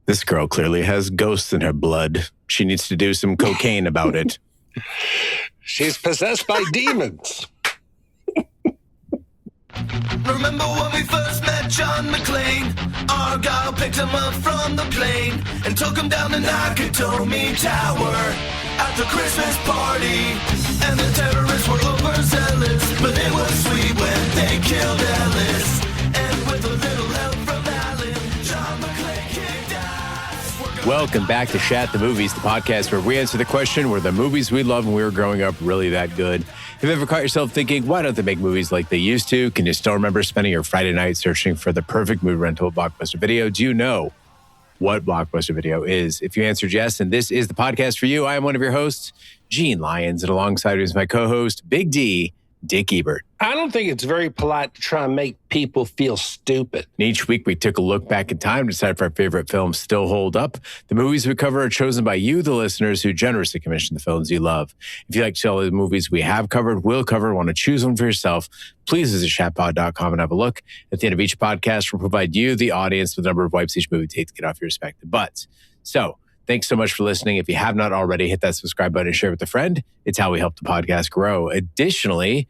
This girl clearly has ghosts in her blood. She needs to do some cocaine about it. She's possessed by demons. Remember when we first met John McClane? Argyle picked him up from the plane and took him down the Nakatomi Tower at the Christmas party. And the terrorists were overzealous, but it was sweet when they killed Ellis. And with a little help from Alan, John McClane kicked ass. Welcome back to Shat The Movies, the podcast where we answer the question, were the movies we loved when we were growing up really that good? Have you ever caught yourself thinking, why don't they make movies like they used to? Can you still remember spending your Friday night searching for the perfect movie rental Blockbuster Video? Do you know what Blockbuster Video is? If you answered yes, and this is the podcast for you, I am one of your hosts, Gene Lyons, and alongside me is my co-host, Big D, Dick Ebert. I don't think it's very polite to try and make people feel stupid. And each week we took a look back in time to decide if our favorite films still hold up. The movies we cover are chosen by you, the listeners, who generously commission the films you love. If you like to tell the movies we have covered, will cover, want to choose one for yourself, please visit shatpod.com and have a look. At the end of each podcast, we'll provide you, the audience, with a number of wipes each movie takes to get off your respective butts. So, thanks so much for listening. If you have not already, hit that subscribe button and share with a friend. It's how we help the podcast grow. Additionally,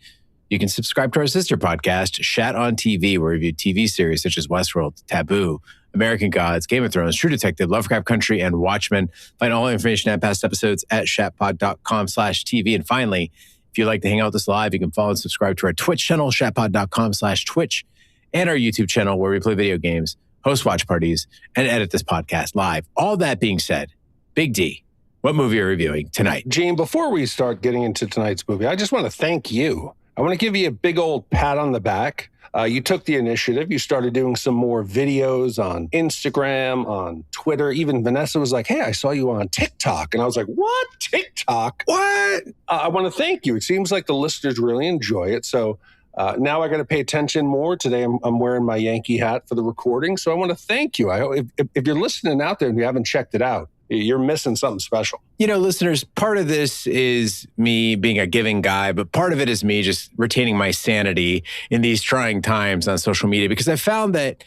you can subscribe to our sister podcast, Shat on TV, where we review TV series such as Westworld, Taboo, American Gods, Game of Thrones, True Detective, Lovecraft Country, and Watchmen. Find all information and past episodes at shatpod.com/TV. And finally, if you'd like to hang out with us live, you can follow and subscribe to our Twitch channel, shatpod.com/Twitch, and our YouTube channel where we play video games, host watch parties, and edit this podcast live. All that being said, Big D, what movie are we reviewing tonight? Gene, before we start getting into tonight's movie, I just want to thank you. I want to give you a big old pat on the back. You took the initiative. You started doing some more videos on Instagram, on Twitter. Even Vanessa was like, hey, I saw you on TikTok. And I was like, what? TikTok? What? I want to thank you. It seems like the listeners really enjoy it. So now I got to pay attention more. Today I'm wearing my Yankee hat for the recording. So I want to thank you. I hope if you're listening out there and you haven't checked it out, you're missing something special. You know, listeners, part of this is me being a giving guy, but part of it is me just retaining my sanity in these trying times on social media, because I found that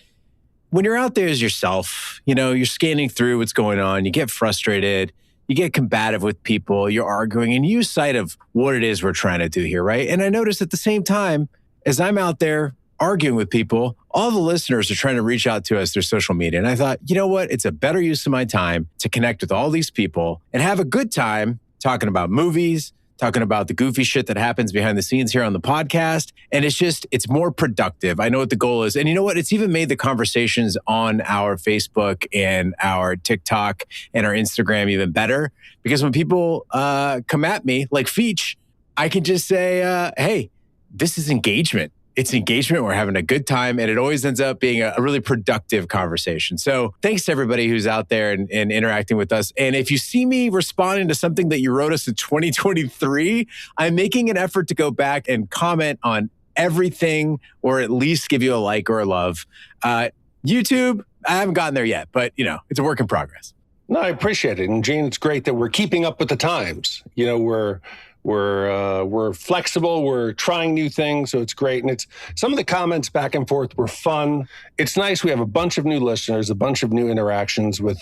when you're out there as yourself, you know, you're scanning through what's going on, you get frustrated, you get combative with people, you're arguing, and you lose sight of what it is we're trying to do here, right? And I noticed at the same time, as I'm out there arguing with people, all the listeners are trying to reach out to us through social media. And I thought, you know what? It's a better use of my time to connect with all these people and have a good time talking about movies, talking about the goofy shit that happens behind the scenes here on the podcast. And it's more productive. I know what the goal is. And you know what? It's even made the conversations on our Facebook and our TikTok and our Instagram even better. Because when people come at me like Feech, I can just say, hey, this is engagement. It's engagement. We're having a good time. And it always ends up being a really productive conversation. So thanks to everybody who's out there and interacting with us. And if you see me responding to something that you wrote us in 2023, I'm making an effort to go back and comment on everything, or at least give you a like or a love. YouTube, I haven't gotten there yet, but you know, it's a work in progress. No, I appreciate it. And Gene, it's great that we're keeping up with the times. You know, we're flexible. We're trying new things, so it's great. And it's some of the comments back and forth were fun. It's nice. We have a bunch of new listeners, a bunch of new interactions with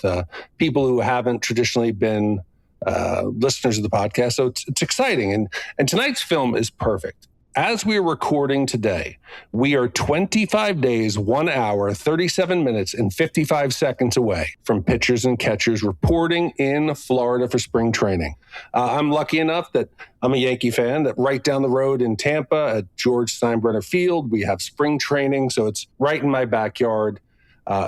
people who haven't traditionally been listeners of the podcast. So it's exciting. And tonight's film is perfect. As we're recording today, we are 25 days, 1 hour, 37 minutes, and 55 seconds away from pitchers and catchers reporting in Florida for spring training. I'm lucky enough that I'm a Yankee fan, that right down the road in Tampa at George Steinbrenner Field, we have spring training, so it's right in my backyard.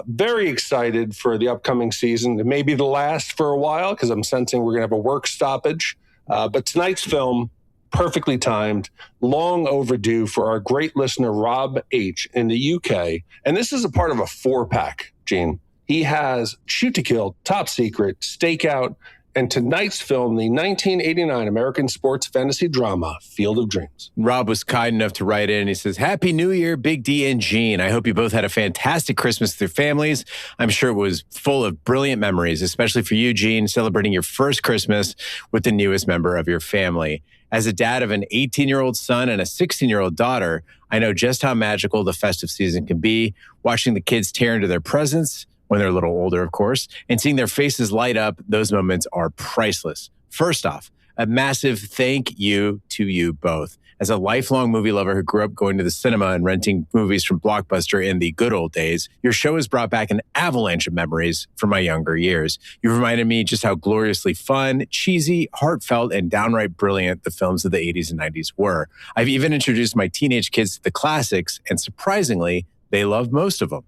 Very excited for the upcoming season. It may be the last for a while because I'm sensing we're going to have a work stoppage. But tonight's film, perfectly timed, long overdue for our great listener, Rob H. in the UK. And this is a part of a 4-pack, Gene. He has Shoot to Kill, Top Secret, Stakeout, and tonight's film, the 1989 American sports fantasy drama, Field of Dreams. Rob was kind enough to write in. He says, Happy New Year, Big D and Gene. I hope you both had a fantastic Christmas with your families. I'm sure it was full of brilliant memories, especially for you, Gene, celebrating your first Christmas with the newest member of your family. As a dad of an 18-year-old son and a 16-year-old daughter, I know just how magical the festive season can be. Watching the kids tear into their presents, when they're a little older, of course, and seeing their faces light up, those moments are priceless. First off, a massive thank you to you both. As a lifelong movie lover who grew up going to the cinema and renting movies from Blockbuster in the good old days, your show has brought back an avalanche of memories from my younger years. You've reminded me just how gloriously fun, cheesy, heartfelt, and downright brilliant the films of the 80s and 90s were. I've even introduced my teenage kids to the classics, and surprisingly, they love most of them.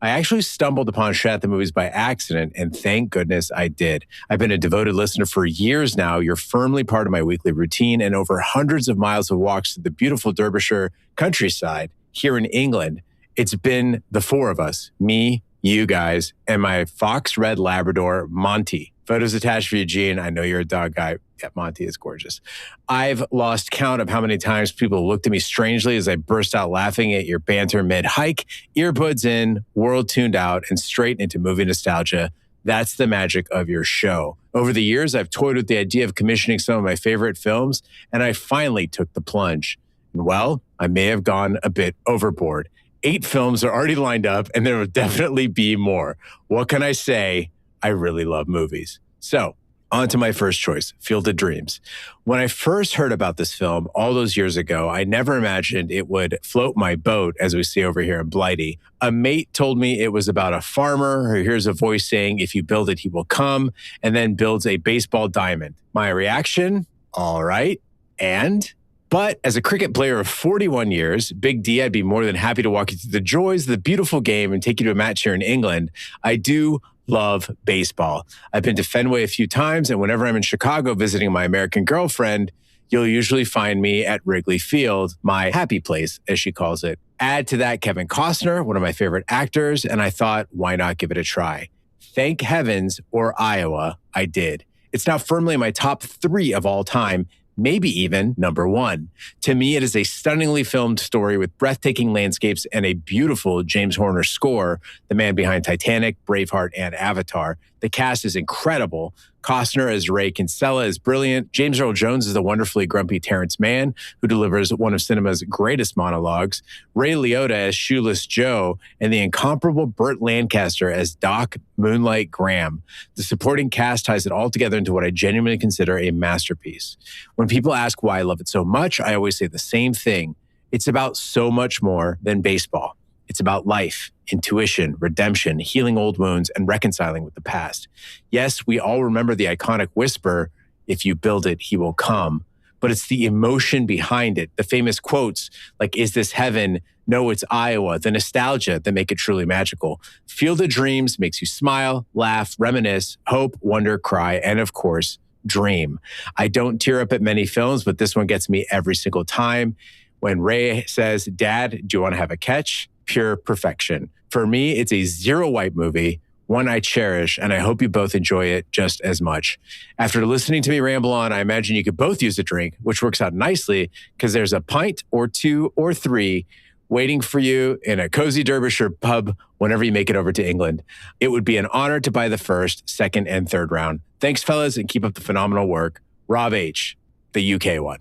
I actually stumbled upon Shat The Movies by accident, and thank goodness I did. I've been a devoted listener for years now. You're firmly part of my weekly routine, and over hundreds of miles of walks to the beautiful Derbyshire countryside here in England. It's been the four of us, me, you guys, and my fox red Labrador, Monty. Photos attached for Eugene. I know you're a dog guy. Yeah, Monty is gorgeous. I've lost count of how many times people looked at me strangely as I burst out laughing at your banter mid-hike, earbuds in, world tuned out, and straight into movie nostalgia. That's the magic of your show. Over the years, I've toyed with the idea of commissioning some of my favorite films, and I finally took the plunge. And well, I may have gone a bit overboard. 8 films are already lined up, and there will definitely be more. What can I say? I really love movies. So, on to my first choice, Field of Dreams. When I first heard about this film all those years ago, I never imagined it would float my boat, as we see over here in Blighty. A mate told me it was about a farmer who hears a voice saying, if you build it, he will come, and then builds a baseball diamond. My reaction? All right. And? But as a cricket player of 41 years, Big D, I'd be more than happy to walk you through the joys of the beautiful game and take you to a match here in England. I do love baseball. I've been to Fenway a few times, and whenever I'm in Chicago visiting my American girlfriend, you'll usually find me at Wrigley Field, my happy place, as she calls it. Add to that Kevin Costner, one of my favorite actors, and I thought, why not give it a try? Thank heavens, or Iowa, I did. It's now firmly in my top 3 of all time, maybe even number 1. To me, it is a stunningly filmed story with breathtaking landscapes and a beautiful James Horner score, the man behind Titanic, Braveheart, and Avatar. The cast is incredible. Costner as Ray Kinsella is brilliant. James Earl Jones is the wonderfully grumpy Terrence Mann, who delivers one of cinema's greatest monologues. Ray Liotta as Shoeless Joe, and the incomparable Burt Lancaster as Doc Moonlight Graham. The supporting cast ties it all together into what I genuinely consider a masterpiece. When people ask why I love it so much, I always say the same thing. It's about so much more than baseball. It's about life, intuition, redemption, healing old wounds, and reconciling with the past. Yes, we all remember the iconic whisper, if you build it, he will come. But it's the emotion behind it, the famous quotes like, is this heaven? No, it's Iowa, the nostalgia that make it truly magical. Field of Dreams makes you smile, laugh, reminisce, hope, wonder, cry, and of course, dream. I don't tear up at many films, but this one gets me every single time. When Ray says, Dad, do you want to have a catch? Pure perfection. For me, it's a zero-white movie, one I cherish, and I hope you both enjoy it just as much. After listening to me ramble on, I imagine you could both use a drink, which works out nicely because there's a pint or 2 or 3 waiting for you in a cozy Derbyshire pub whenever you make it over to England. It would be an honor to buy the first, second, and third round. Thanks, fellas, and keep up the phenomenal work. Rob H., the UK one.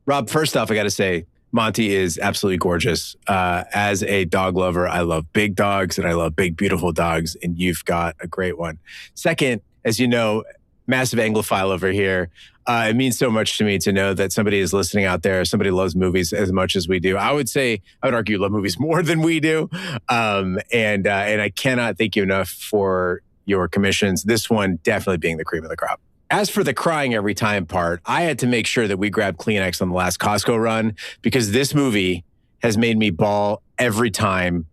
Rob, first off, I got to say, Monty is absolutely gorgeous. As a dog lover, I love big dogs and I love big, beautiful dogs, and you've got a great one. Second, as you know, massive Anglophile over here. It means so much to me to know that somebody is listening out there. Somebody loves movies as much as we do. I would argue love movies more than we do. And I cannot thank you enough for your commissions. This one definitely being the cream of the crop. As for the crying every time part, I had to make sure that we grabbed Kleenex on the last Costco run because this movie has made me bawl every time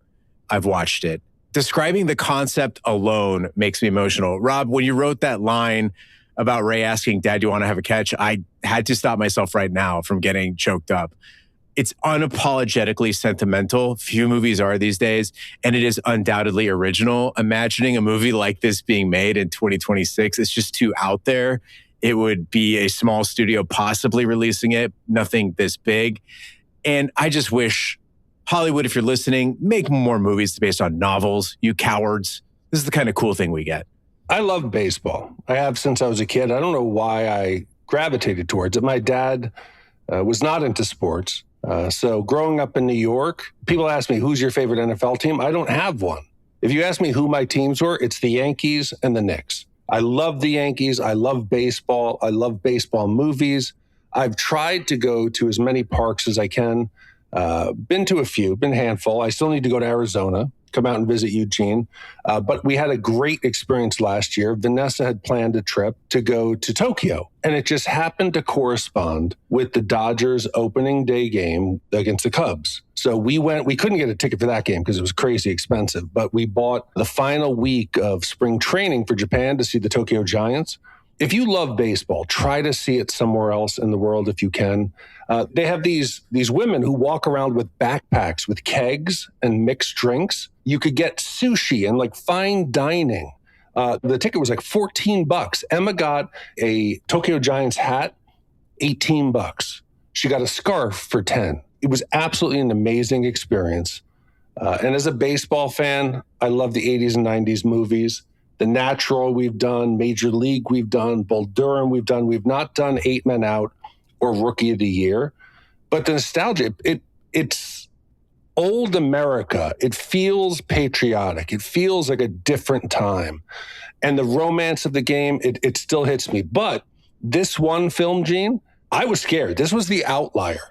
I've watched it. Describing the concept alone makes me emotional. Rob, when you wrote that line about Ray asking, Dad, do you want to have a catch? I had to stop myself right now from getting choked up. It's unapologetically sentimental. Few movies are these days, and it is undoubtedly original. Imagining a movie like this being made in 2026 is just too out there. It would be a small studio possibly releasing it, nothing this big. And I just wish Hollywood, if you're listening, make more movies based on novels, you cowards. This is the kind of cool thing we get. I love baseball. I have since I was a kid. I don't know why I gravitated towards it. My dad was not into sports. So growing up in New York, people ask me, who's your favorite NFL team? I don't have one. If you ask me who my teams were, it's the Yankees and the Knicks. I love the Yankees. I love baseball. I love baseball movies. I've tried to go to as many parks as I can. Been to a few, been a handful. I still need to go to Arizona, come out and visit Eugene. But we had a great experience last year. Vanessa had planned a trip to go to Tokyo, and it just happened to correspond with the Dodgers opening day game against the Cubs. So we couldn't get a ticket for that game because it was crazy expensive, but we bought the final week of spring training for Japan to see the Tokyo Giants. If you love baseball, try to see it somewhere else in the world if you can. They have these women who walk around with backpacks with kegs and mixed drinks. You could get sushi and like fine dining. The ticket was like $14. Emma got a Tokyo Giants hat, $18. She got a scarf for $10. It was absolutely an amazing experience. And as a baseball fan, I love the 80s and 90s movies. The Natural we've done, Major League we've done, Bull Durham we've done. We've not done 8 Men Out or Rookie of the Year. But the nostalgia, it's old America. It feels patriotic. It feels like a different time. And the romance of the game, it still hits me. But this one film, Gene, I was scared. This was the outlier.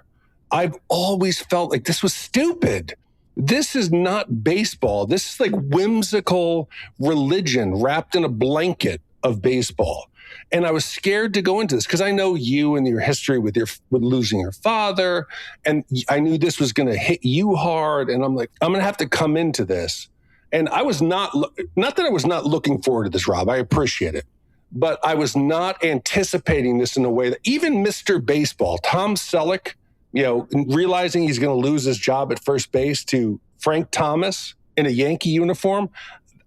I've always felt like this was stupid. This is not baseball. This is like whimsical religion wrapped in a blanket of baseball. And I was scared to go into this because I know you and your history with losing your father. And I knew this was going to hit you hard. And I'm like, I'm going to have to come into this. And I was not that I was not looking forward to this, Rob. I appreciate it. But I was not anticipating this in a way that even Mr. Baseball, Tom Selleck, realizing he's going to lose his job at first base to Frank Thomas in a Yankee uniform,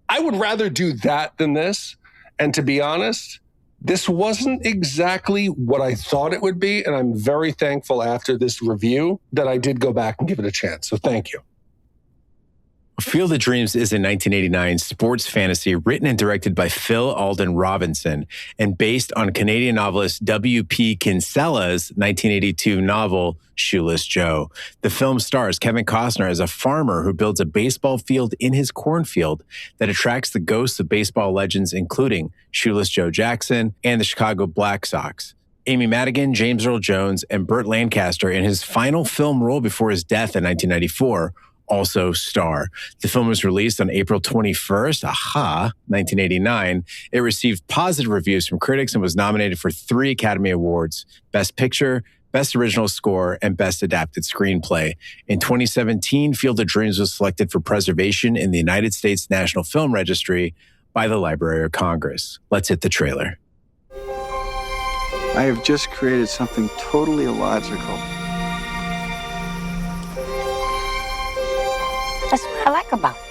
I would rather do that than this. And to be honest, this wasn't exactly what I thought it would be. And I'm very thankful after this review that I did go back and give it a chance. So thank you. Field of Dreams is a 1989 sports fantasy written and directed by Phil Alden Robinson and based on Canadian novelist W.P. Kinsella's 1982 novel, Shoeless Joe. The film stars Kevin Costner as a farmer who builds a baseball field in his cornfield that attracts the ghosts of baseball legends, including Shoeless Joe Jackson and the Chicago Black Sox. Amy Madigan, James Earl Jones, and Burt Lancaster in his final film role before his death in 1994 also star. The film was released on April 21st, 1989. It received positive reviews from critics and was nominated for 3 Academy Awards: Best Picture, Best Original Score, and Best Adapted Screenplay. In 2017, Field of Dreams was selected for preservation in the United States National Film Registry by the Library of Congress. Let's hit the trailer. I have just created something totally illogical. That's what I like about it.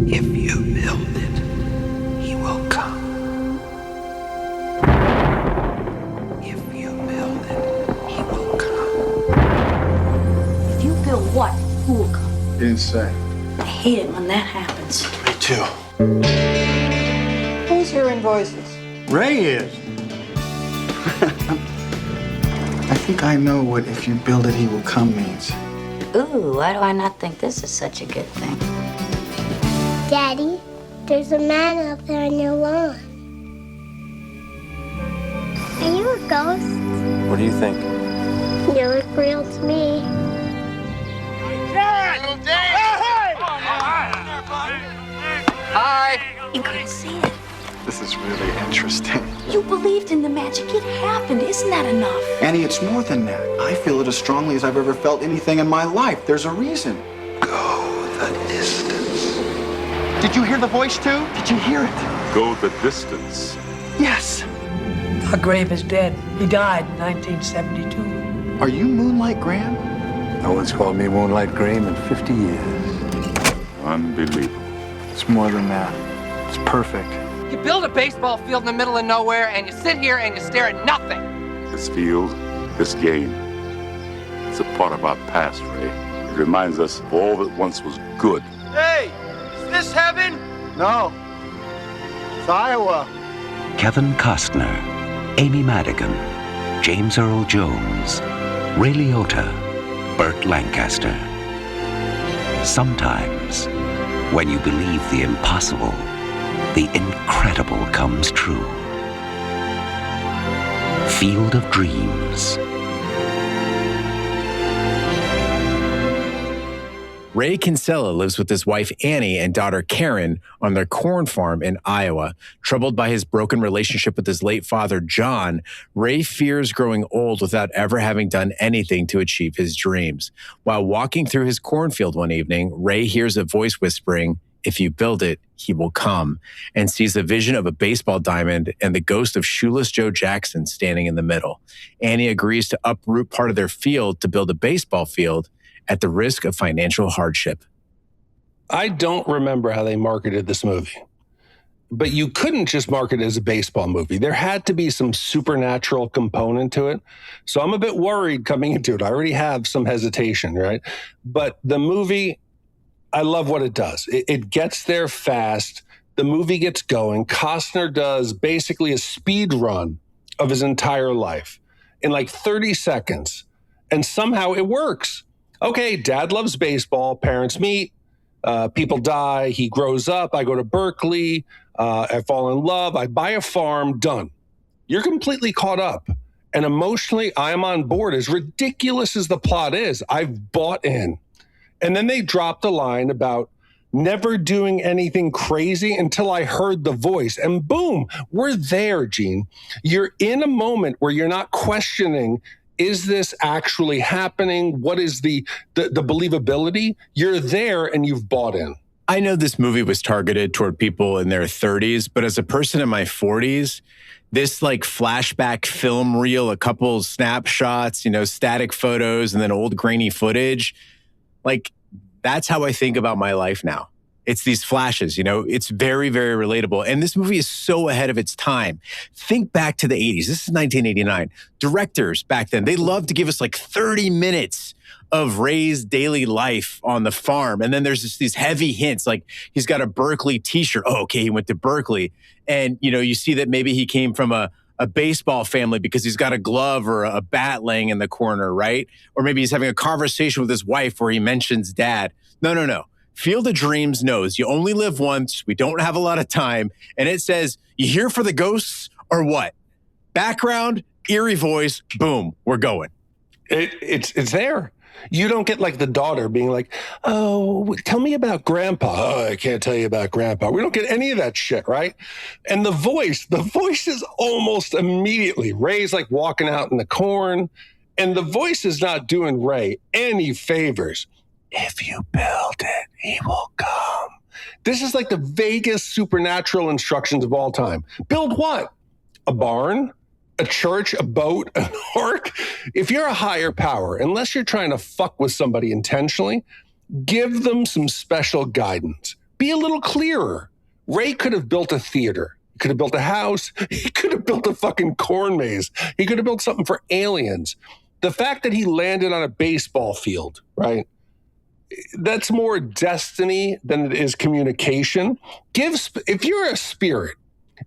If you build it, he will come. If you build it, he will come. If you build what, who will come? Didn't say. I hate it when that happens. Me too. Who's hearing voices? Ray is. I think I know what "if you build it, he will come" means. Ooh, why do I not think this is such a good thing? Daddy, there's a man out there on your lawn. Are you a ghost? What do you think? You look real to me. Hi! You couldn't see it. This is really interesting. You believed in the magic. It happened. Isn't that enough? Annie, it's more than that. I feel it as strongly as I've ever felt anything in my life. There's a reason. Go the distance. Did you hear the voice too? Did you hear it? Go the distance. Yes. Our Grave is dead. He died in 1972. Are you Moonlight Graham? No one's called me Moonlight Graham in 50 years. Unbelievable. It's more than that. It's perfect. You build a baseball field in the middle of nowhere, and you sit here and you stare at nothing. This field, this game, it's a part of our past, Ray. It reminds us of all that once was good. Hey, is this heaven? No. It's Iowa. Kevin Costner, Amy Madigan, James Earl Jones, Ray Liotta, Burt Lancaster. Sometimes, when you believe the impossible, the incredible comes true. Field of Dreams. Ray Kinsella lives with his wife Annie and daughter Karen on their corn farm in Iowa. Troubled by his broken relationship with his late father, John, Ray fears growing old without ever having done anything to achieve his dreams. While walking through his cornfield one evening, Ray hears a voice whispering, "If you build it, he will come," and sees a vision of a baseball diamond and the ghost of Shoeless Joe Jackson standing in the middle. Annie agrees to uproot part of their field to build a baseball field at the risk of financial hardship. I don't remember how they marketed this movie, but you couldn't just market it as a baseball movie. There had to be some supernatural component to it. So I'm a bit worried coming into it. I already have some hesitation, right? But the movie, I love what it does. It gets there fast. The movie gets going. Costner does basically a speed run of his entire life in like 30 seconds. And somehow it works. Okay, dad loves baseball, parents meet, people die, he grows up, I go to Berkeley, I fall in love, I buy a farm, done. You're completely caught up. And emotionally, I am on board. As ridiculous as the plot is, I've bought in. And then they dropped a line about never doing anything crazy until I heard the voice. And boom, we're there, Gene. You're in a moment where you're not questioning, is this actually happening? What is the believability? You're there and you've bought in. I know this movie was targeted toward people in their 30s, but as a person in my 40s, this like flashback film reel, a couple snapshots, static photos, and then old grainy footage, like that's how I think about my life now. It's these flashes, it's very, very relatable. And this movie is so ahead of its time. Think back to the 80s. This is 1989. Directors back then, they loved to give us like 30 minutes of Ray's daily life on the farm. And then there's just these heavy hints, like he's got a Berkeley t-shirt. Oh, okay, he went to Berkeley. And, you see that maybe he came from a baseball family because he's got a glove or a bat laying in the corner, right? Or maybe he's having a conversation with his wife where he mentions dad. No. Field of Dreams knows you only live once. We don't have a lot of time. And it says, you here for the ghosts or what? Background, eerie voice, boom, we're going. It's there. You don't get like the daughter being like, oh, tell me about grandpa. Oh, I can't tell you about grandpa. We don't get any of that shit, right? And the voice is almost immediately. Ray's like walking out in the corn, and the voice is not doing Ray any favors. If you build it, he will come. This is like the vaguest supernatural instructions of all time. Build what? A barn? A church? A boat? An ark? If you're a higher power, unless you're trying to fuck with somebody intentionally, give them some special guidance. Be a little clearer. Ray could have built a theater. He could have built a house. He could have built a fucking corn maze. He could have built something for aliens. The fact that he landed on a baseball field, right? That's more destiny than it is communication. If you're a spirit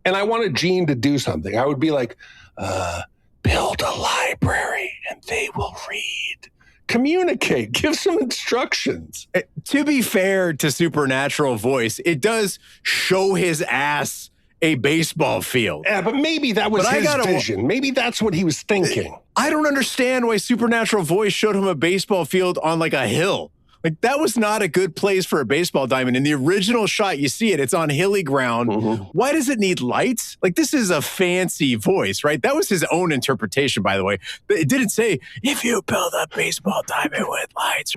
and I wanted Gene to do something, I would be like, build a library and they will read. Communicate, give some instructions. To be fair to Supernatural voice, it does show his ass a baseball field. Yeah, but maybe that was his vision. Maybe that's what he was thinking. I don't understand why Supernatural voice showed him a baseball field on like a hill. Like, that was not a good place for a baseball diamond. In the original shot, you see it. It's on hilly ground. Mm-hmm. Why does it need lights? Like, this is a fancy voice, right? That was his own interpretation, by the way. It didn't say, if you build a baseball diamond with lights.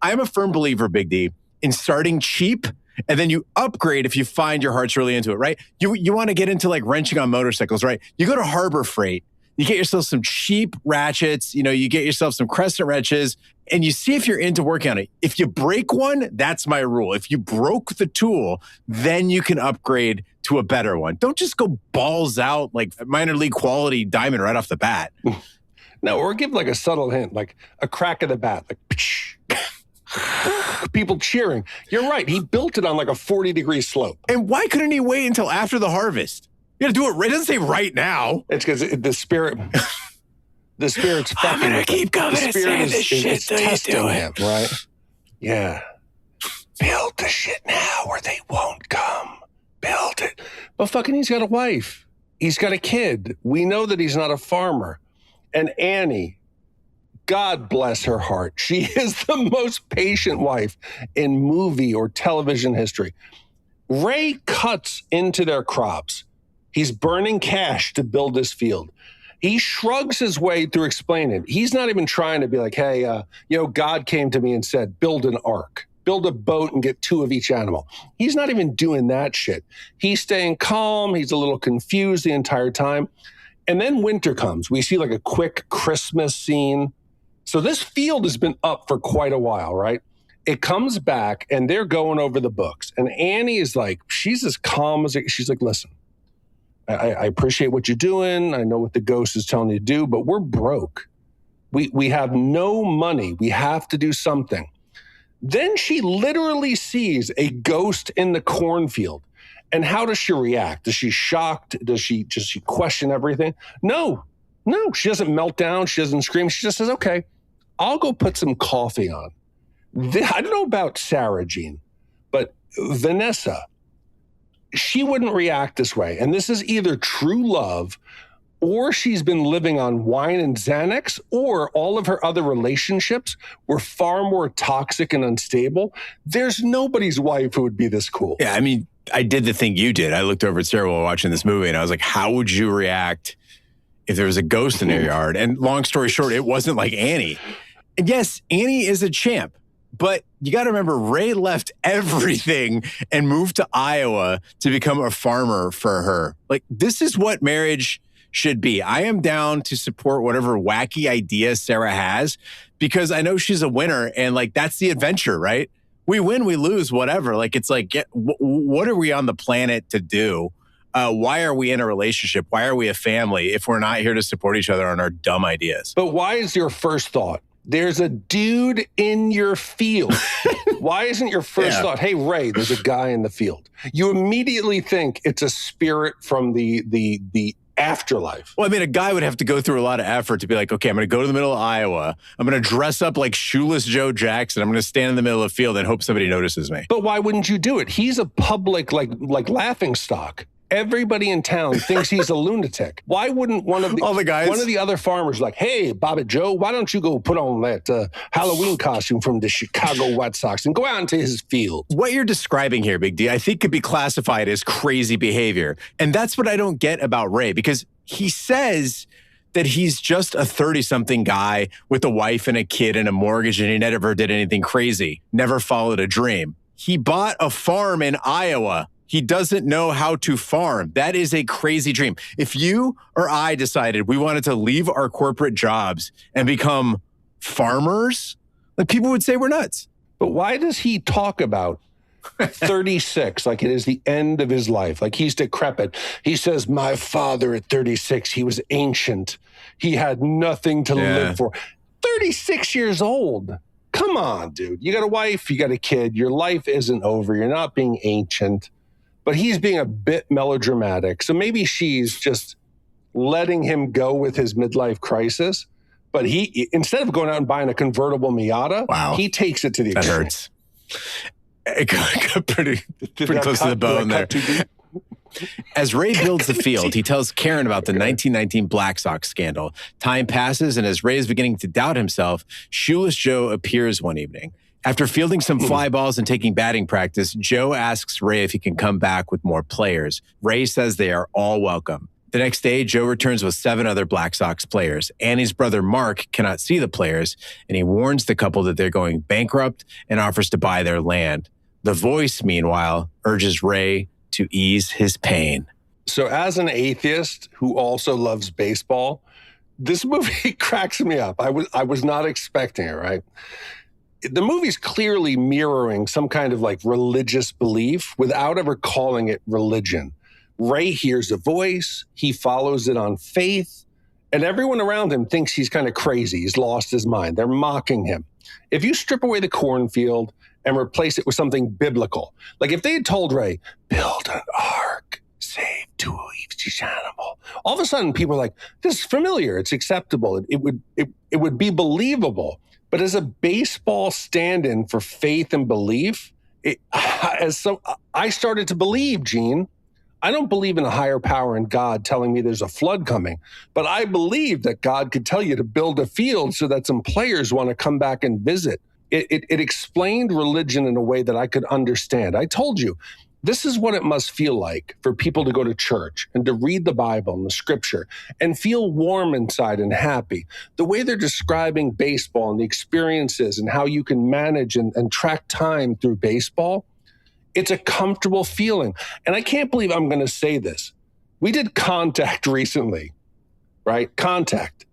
I'm a firm believer, Big D, in starting cheap, and then you upgrade if you find your heart's really into it, right? You want to get into, like, wrenching on motorcycles, right? You go to Harbor Freight. You get yourself some cheap ratchets, you get yourself some crescent wrenches, and you see if you're into working on it. If you break one, that's my rule. If you broke the tool, then you can upgrade to a better one. Don't just go balls out like minor league quality diamond right off the bat. No, or give like a subtle hint, like a crack of the bat, like people cheering. You're right. He built it on like a 40-degree slope. And why couldn't he wait until after the harvest? You got to do it right. It doesn't say right now. It's because the spirit... The Spirit's fucking I'm gonna with him. keep coming The and Spirit saying is this shit it's till you testing do him, it. right? Yeah. Build the shit now or they won't come. Build it. But fucking he's got a wife. He's got a kid. We know that he's not a farmer. And Annie, God bless her heart. She is the most patient wife in movie or television history. Ray cuts into their crops. He's burning cash to build this field. He shrugs his way through explaining it. He's not even trying to be like, hey, God came to me and said, build an ark, build a boat and get 2 of each animal. He's not even doing that shit. He's staying calm. He's a little confused the entire time. And then winter comes. We see like a quick Christmas scene. So this field has been up for quite a while, right? It comes back and they're going over the books. And Annie is like, she's as calm as she's like, listen, I appreciate what you're doing. I know what the ghost is telling you to do, but we're broke. We have no money. We have to do something. Then she literally sees a ghost in the cornfield. And how does she react? Is she shocked? Does she question everything? No, she doesn't melt down. She doesn't scream. She just says, okay, I'll go put some coffee on. I don't know about Sarah Jean, but Vanessa, she wouldn't react this way. And this is either true love or she's been living on wine and Xanax, or all of her other relationships were far more toxic and unstable. There's nobody's wife who would be this cool. Yeah, I mean, I did the thing you did. I looked over at Sarah while watching this movie and I was like, how would you react if there was a ghost in their yard? And long story short, it wasn't like Annie. And yes, Annie is a champ. But you got to remember, Ray left everything and moved to Iowa to become a farmer for her. Like, this is what marriage should be. I am down to support whatever wacky idea Sarah has because I know she's a winner and, like, that's the adventure, right? We win, we lose, whatever. Like, it's like, what are we on the planet to do? Why are we in a relationship? Why are we a family if we're not here to support each other on our dumb ideas? But why is your first thought, there's a dude in your field? Why isn't your first thought, hey, Ray, there's a guy in the field? You immediately think it's a spirit from the afterlife. Well, I mean, a guy would have to go through a lot of effort to be like, okay, I'm going to go to the middle of Iowa. I'm going to dress up like shoeless Joe Jackson. I'm going to stand in the middle of the field and hope somebody notices me. But why wouldn't you do it? He's a public, like laughing stock. Everybody in town thinks he's a lunatic. Why wouldn't one of the other farmers like, hey, Bobby Joe, why don't you go put on that Halloween costume from the Chicago White Sox and go out into his field? What you're describing here, Big D, I think could be classified as crazy behavior. And that's what I don't get about Ray, because he says that he's just a 30-something guy with a wife and a kid and a mortgage, and he never did anything crazy, never followed a dream. He bought a farm in Iowa. He doesn't know how to farm. That is a crazy dream. If you or I decided we wanted to leave our corporate jobs and become farmers, like, people would say we're nuts. But why does he talk about 36 like it is the end of his life? Like he's decrepit. He says, my father at 36, he was ancient. He had nothing to live for. 36 years old. Come on, dude. You got a wife, you got a kid. Your life isn't over. You're not being ancient. But he's being a bit melodramatic. So maybe she's just letting him go with his midlife crisis. But he, instead of going out and buying a convertible Miata, he takes it to the extreme. That hurts. It got pretty close to the bone there. As Ray builds the field, he tells Karen about the 1919 Black Sox scandal. Time passes, and as Ray is beginning to doubt himself, Shoeless Joe appears one evening. After fielding some fly balls and taking batting practice, Joe asks Ray if he can come back with more players. Ray says they are all welcome. The next day, Joe returns with 7 other Black Sox players. Annie's brother, Mark, cannot see the players, and he warns the couple that they're going bankrupt and offers to buy their land. The voice, meanwhile, urges Ray to ease his pain. So as an atheist who also loves baseball, this movie cracks me up. I was not expecting it, right? The movie's clearly mirroring some kind of like religious belief without ever calling it religion. Ray hears a voice, he follows it on faith, and everyone around him thinks he's kind of crazy. He's lost his mind. They're mocking him. If you strip away the cornfield and replace it with something biblical, like if they had told Ray, build an ark, save to each animal. All of a sudden, people are like, this is familiar. It's acceptable. It would be believable. But as a baseball stand-in for faith and belief, I started to believe, Gene. I don't believe in a higher power and God telling me there's a flood coming, but I believe that God could tell you to build a field so that some players want to come back and visit. It explained religion in a way that I could understand. I told you, this is what it must feel like for people to go to church and to read the Bible and the scripture and feel warm inside and happy. The way they're describing baseball and the experiences and how you can manage and track time through baseball, it's a comfortable feeling. And I can't believe I'm going to say this. We did Contact recently, right? Contact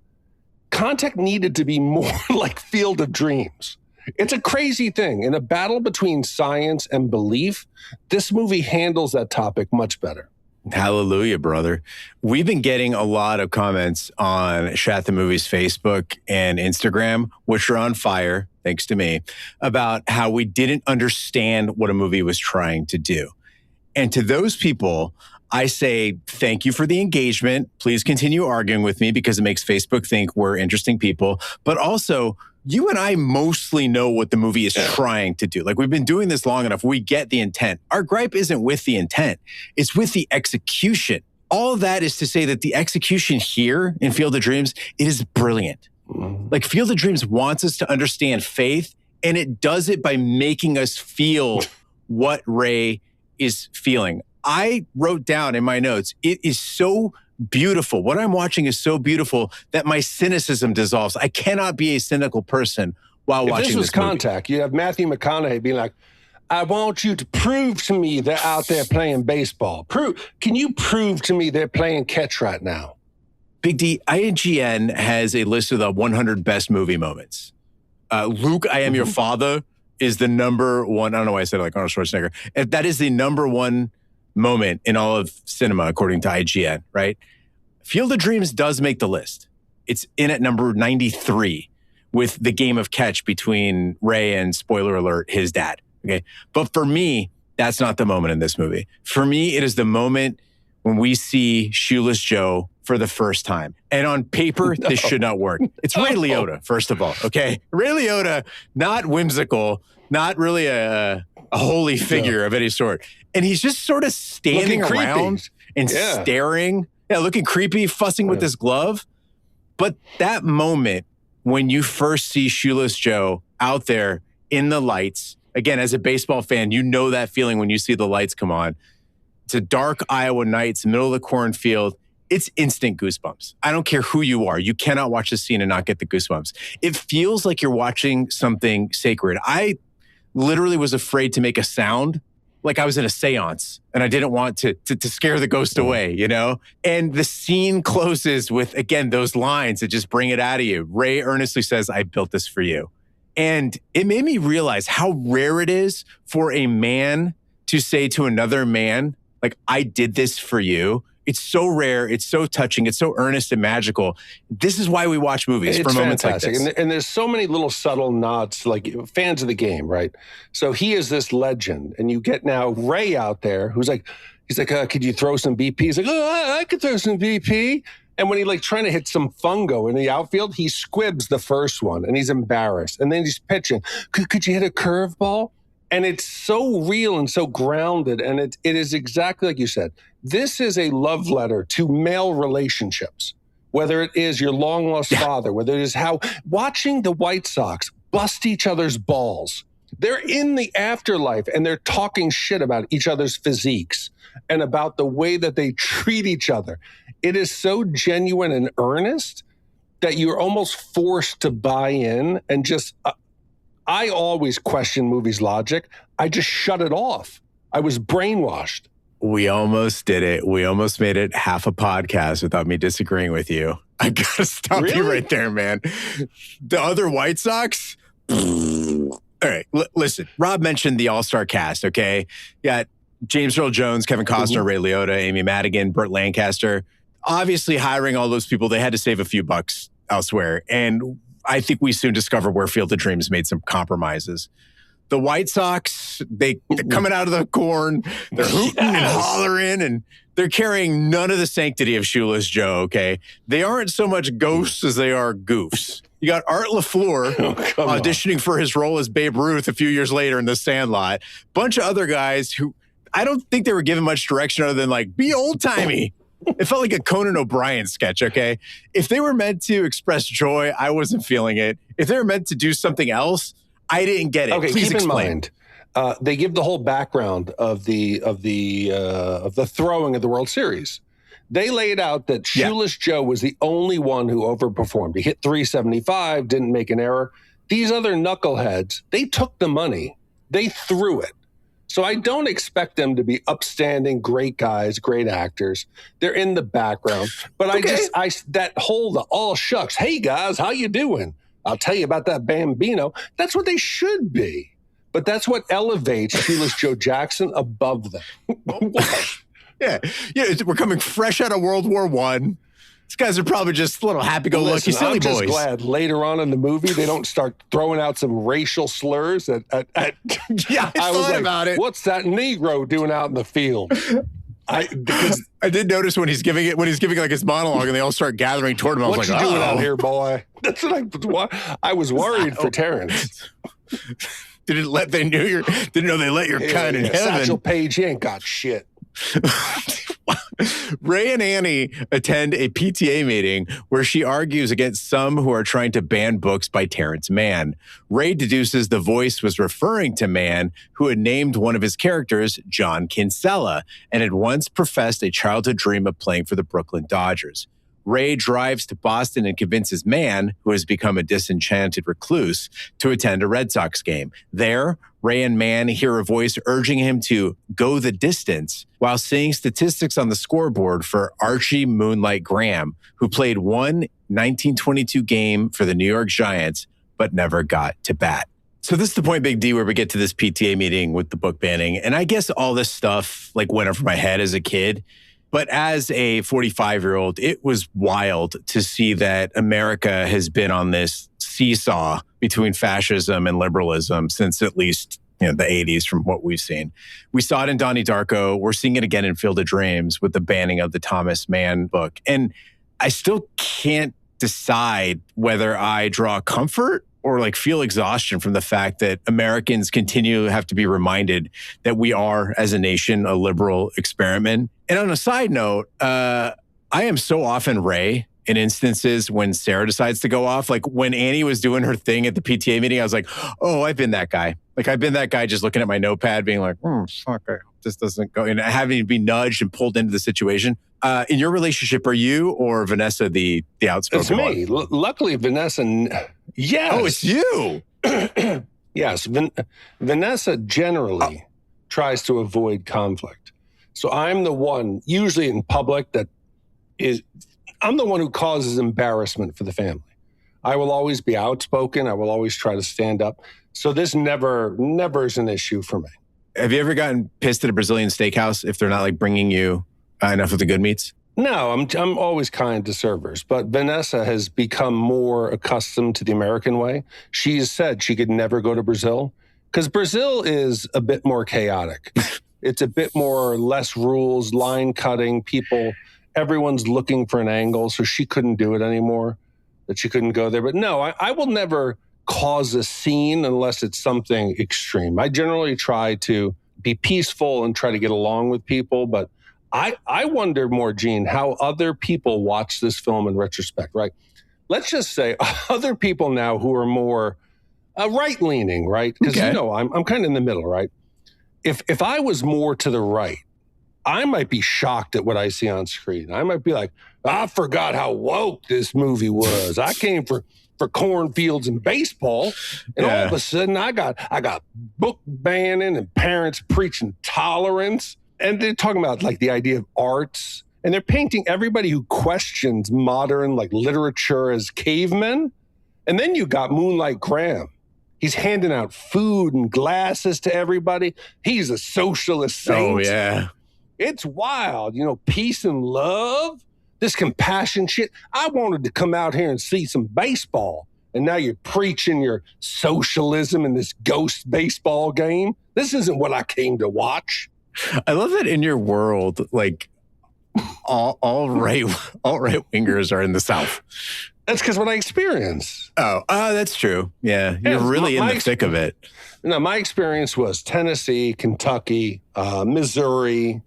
needed to be more like Field of Dreams. It's a crazy thing. In a battle between science and belief, this movie handles that topic much better. Hallelujah, brother. We've been getting a lot of comments on Shat The Movies Facebook and Instagram, which are on fire, thanks to me, about how we didn't understand what a movie was trying to do. And to those people, I say, thank you for the engagement. Please continue arguing with me because it makes Facebook think we're interesting people. But also, you and I mostly know what the movie is trying to do. Like, we've been doing this long enough. We get the intent. Our gripe isn't with the intent. It's with the execution. All of that is to say that the execution here in Field of Dreams, it is brilliant. Like, Field of Dreams wants us to understand faith, and it does it by making us feel what Ray is feeling. I wrote down in my notes, it is so beautiful. What I'm watching is so beautiful that my cynicism dissolves. I cannot be a cynical person while watching this movie. This was Contact. You have Matthew McConaughey being like, I want you to prove to me they're out there playing baseball. Can you prove to me they're playing catch right now? Big D, IGN has a list of the 100 best movie moments. Luke, I Am Your Father is the number one. I don't know why I said it like Arnold Schwarzenegger. That is the number one moment in all of cinema, according to IGN, right? Field of Dreams does make the list. It's in at number 93 with the game of catch between Ray and, spoiler alert, his dad. Okay. But for me, that's not the moment in this movie. For me, it is the moment when we see Shoeless Joe for the first time. And on paper, this should not work. It's Ray Liotta, first of all. Okay. Ray Liotta, not whimsical, not really a holy figure of any sort. And he's just sort of standing around and staring, looking creepy, fussing with his glove. But that moment when you first see Shoeless Joe out there in the lights, again, as a baseball fan, you know that feeling when you see the lights come on. It's a dark Iowa night, it's the middle of the cornfield. It's instant goosebumps. I don't care who you are. You cannot watch this scene and not get the goosebumps. It feels like you're watching something sacred. I literally was afraid to make a sound, like I was in a seance, and I didn't want to scare the ghost away, you know? And the scene closes with, again, those lines that just bring it out of you. Ray earnestly says, I built this for you. And it made me realize how rare it is for a man to say to another man, like, I did this for you. It's so rare. It's so touching. It's so earnest and magical. This is why we watch movies, for moments fantastic. like this. And there's so many little subtle nods, like fans of the game, right? So he is this legend. And you get now Ray out there who's like, could you throw some BP? He's like, I could throw some BP. And when he like trying to hit some fungo in the outfield, he squibs the first one and he's embarrassed. And then he's pitching. Could you hit a curveball? And it's so real and so grounded. And it is exactly like you said. This is a love letter to male relationships, whether it is your long-lost father, whether it is how watching the White Sox bust each other's balls. They're in the afterlife and they're talking shit about each other's physiques and about the way that they treat each other. It is so genuine and earnest that you're almost forced to buy in and just... I always question movies' logic. I just shut it off. I was brainwashed. We almost did it. We almost made it half a podcast without me disagreeing with you. I gotta stop you right there, man. The other White Sox? All right, listen. Rob mentioned the all-star cast, okay? You got James Earl Jones, Kevin Costner, Ray Liotta, Amy Madigan, Burt Lancaster. Obviously, hiring all those people, they had to save a few bucks elsewhere. And I think we soon discover where Field of Dreams made some compromises. the White Sox, they're coming out of the corn, they're hooting and hollering, and they're carrying none of the sanctity of Shoeless Joe, okay? They aren't so much ghosts as they are goofs. You got Art LaFleur auditioning for his role as Babe Ruth a few years later in The Sandlot. Bunch of other guys who I don't think they were given much direction other than like, be old-timey. It felt like a Conan O'Brien sketch, okay? If they were meant to express joy, I wasn't feeling it. If they were meant to do something else, I didn't get it. Okay, Please keep explain. in mind, they give the whole background of the throwing of the World Series. They laid out that Shoeless Joe was the only one who overperformed. He hit 375, didn't make an error. These other knuckleheads, they took the money, they threw it. So I don't expect them to be upstanding, great guys, great actors. They're in the background. But that whole, the all shucks, hey guys, how you doing? I'll tell you about that Bambino. That's what they should be. But that's what elevates Shoeless Joe Jackson above them. Yeah, we're coming fresh out of World War I. These guys are probably just little happy-go-lucky silly boys. I'm just glad later on in the movie they don't start throwing out some racial slurs. Yeah, I thought about it. What's that Negro doing out in the field? I did notice when he's giving like his monologue and they all start gathering toward him. I was what like, you doing out here, boy? That's what I was worried for Terrence. Didn't know they let your kind in heaven. Satchel Paige, he ain't got shit. Ray and Annie attend a PTA meeting where she argues against some who are trying to ban books by Terrence Mann. Ray deduces the voice was referring to Mann, who had named one of his characters John Kinsella and had once professed a childhood dream of playing for the Brooklyn Dodgers. Ray drives to Boston and convinces Mann, who has become a disenchanted recluse, to attend a Red Sox game. There, Ray and Mann hear a voice urging him to go the distance while seeing statistics on the scoreboard for Archie Moonlight Graham, who played one 1922 game for the New York Giants, but never got to bat. So this is the point, Big D, where we get to this PTA meeting with the book banning. And I guess all this stuff went over my head as a kid. But as a 45-year-old, it was wild to see that America has been on this seesaw between fascism and liberalism since at least the 80s from what we've seen. We saw it in Donnie Darko. We're seeing it again in Field of Dreams with the banning of the Thomas Mann book. And I still can't decide whether I draw comfort or feel exhaustion from the fact that Americans continue to have to be reminded that we are, as a nation, a liberal experiment. And on a side note, I am so often Ray in instances when Sarah decides to go off. Like when Annie was doing her thing at the PTA meeting, I was like, oh, I've been that guy. I've been that guy just looking at my notepad being like, fuck, this doesn't go. And having to be nudged and pulled into the situation. In your relationship, are you or Vanessa the outspoken one? It's me. Luckily, Vanessa... Yes. Oh, it's you. Yes. Vanessa generally tries to avoid conflict. So I'm the one, usually in public, I'm the one who causes embarrassment for the family. I will always be outspoken. I will always try to stand up. So this never is an issue for me. Have you ever gotten pissed at a Brazilian steakhouse if they're not bringing you enough of the good meats? No, I'm always kind to servers, but Vanessa has become more accustomed to the American way. She's said she could never go to Brazil because Brazil is a bit more chaotic. It's a bit more less rules, line cutting, people, everyone's looking for an angle, so she couldn't do it anymore, that she couldn't go there. But no, I will never cause a scene unless it's something extreme. I generally try to be peaceful and try to get along with people, but I wonder more, Gene, how other people watch this film in retrospect, right? Let's just say other people now who are more right-leaning, right? Because, I'm kind of in the middle, right? If I was more to the right, I might be shocked at what I see on screen. I might be like, I forgot how woke this movie was. I came for cornfields and baseball, and all of a sudden I got book banning and parents preaching tolerance. And they're talking about the idea of arts, and they're painting everybody who questions modern literature as cavemen. And then you got Moonlight Graham. He's handing out food and glasses to everybody. He's a socialist saint. Oh, yeah. It's wild, peace and love, this compassion shit. I wanted to come out here and see some baseball and now you're preaching your socialism in this ghost baseball game. This isn't what I came to watch. I love that in your world, like all right wingers are in the South. That's because what I experience. Oh, that's true. Yeah, you're really in the thick of it. No, my experience was Tennessee, Kentucky, Missouri,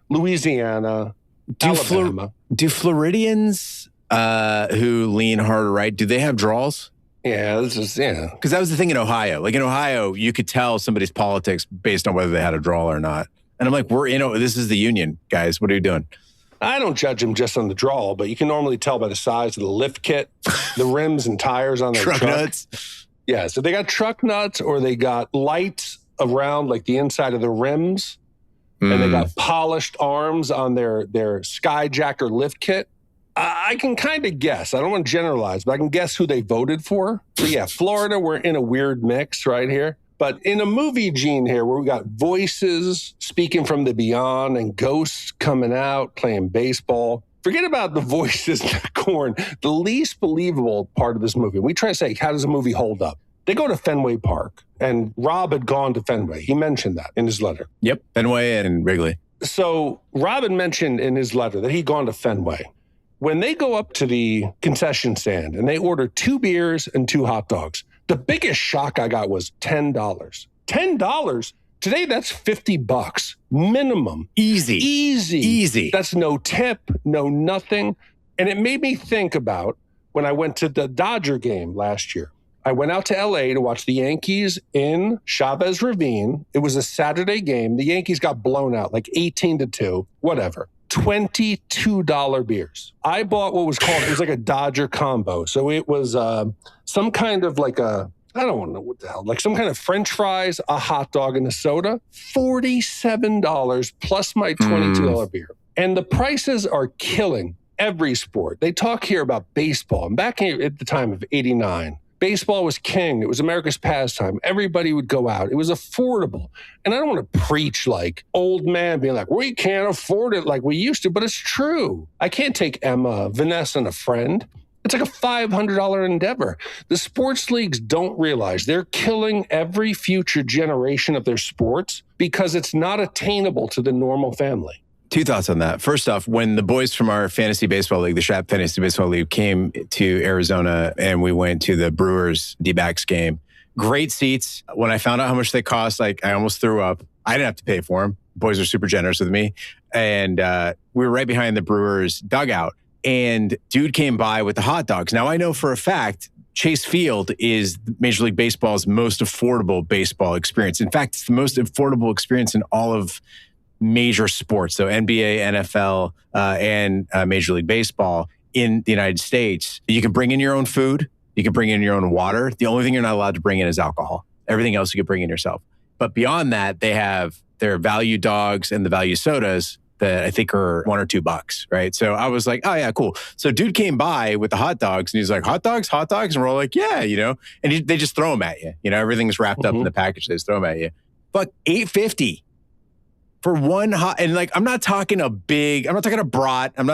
Louisiana, Alabama. Do Floridians who lean harder right, do they have draws? Yeah, Because that was the thing in Ohio. Like in Ohio, you could tell somebody's politics based on whether they had a draw or not. And I'm like, this is the union, guys. What are you doing? I don't judge them just on the draw, but you can normally tell by the size of the lift kit, the rims and tires on their truck. Nuts. Yeah, so they got truck nuts or they got lights around like the inside of the rims, and they got polished arms on their Skyjacker lift kit. I can kind of guess. I don't want to generalize, but I can guess who they voted for. So yeah, Florida, we're in a weird mix right here. But in a movie, Gene, here, where we got voices speaking from the beyond and ghosts coming out, playing baseball. Forget about the voices in the corn. The least believable part of this movie. We try to say, how does a movie hold up? They go to Fenway Park, and Rob had gone to Fenway. He mentioned that in his letter. Yep, Fenway and Wrigley. So Rob had mentioned in his letter that he'd gone to Fenway. When they go up to the concession stand and they order 2 beers and 2 hot dogs, the biggest shock I got was $10. $10? Today, that's $50 minimum. Easy. That's no tip, no nothing. And it made me think about when I went to the Dodger game last year. I went out to LA to watch the Yankees in Chavez Ravine. It was a Saturday game. The Yankees got blown out like 18-2, whatever. $22 beers. I bought what was called, it was like a Dodger combo. So it was some kind of like I don't know what the hell, like some kind of French fries, a hot dog, and a soda. $47 plus my $22 beer. And the prices are killing every sport. They talk here about baseball. And back at the time of 89, baseball was king. It was America's pastime. Everybody would go out. It was affordable. And I don't want to preach like old man being like, we can't afford it like we used to, but it's true. I can't take Emma, Vanessa, and a friend. It's like a $500 endeavor. The sports leagues don't realize they're killing every future generation of their sports because it's not attainable to the normal family. 2 thoughts on that. First off, when the boys from our fantasy baseball league, the Shat Fantasy Baseball League, came to Arizona and we went to the Brewers D-backs game, great seats. When I found out how much they cost, like I almost threw up. I didn't have to pay for them. Boys are super generous with me. And we were right behind the Brewers dugout. And dude came by with the hot dogs. Now, I know for a fact, Chase Field is Major League Baseball's most affordable baseball experience. In fact, it's the most affordable experience in all of major sports. So NBA, NFL, and Major League Baseball in the United States. You can bring in your own food. You can bring in your own water. The only thing you're not allowed to bring in is alcohol. Everything else you can bring in yourself. But beyond that, they have their value dogs and the value sodas that I think are $1 or $2, right? So I was like, oh yeah, cool. So dude came by with the hot dogs and he's like, hot dogs? And we're all like, yeah, and they just throw them at you. Everything's wrapped up in the package. They just throw them at you. But $8.50 for one hot, and like, I'm not talking a brat. I'm not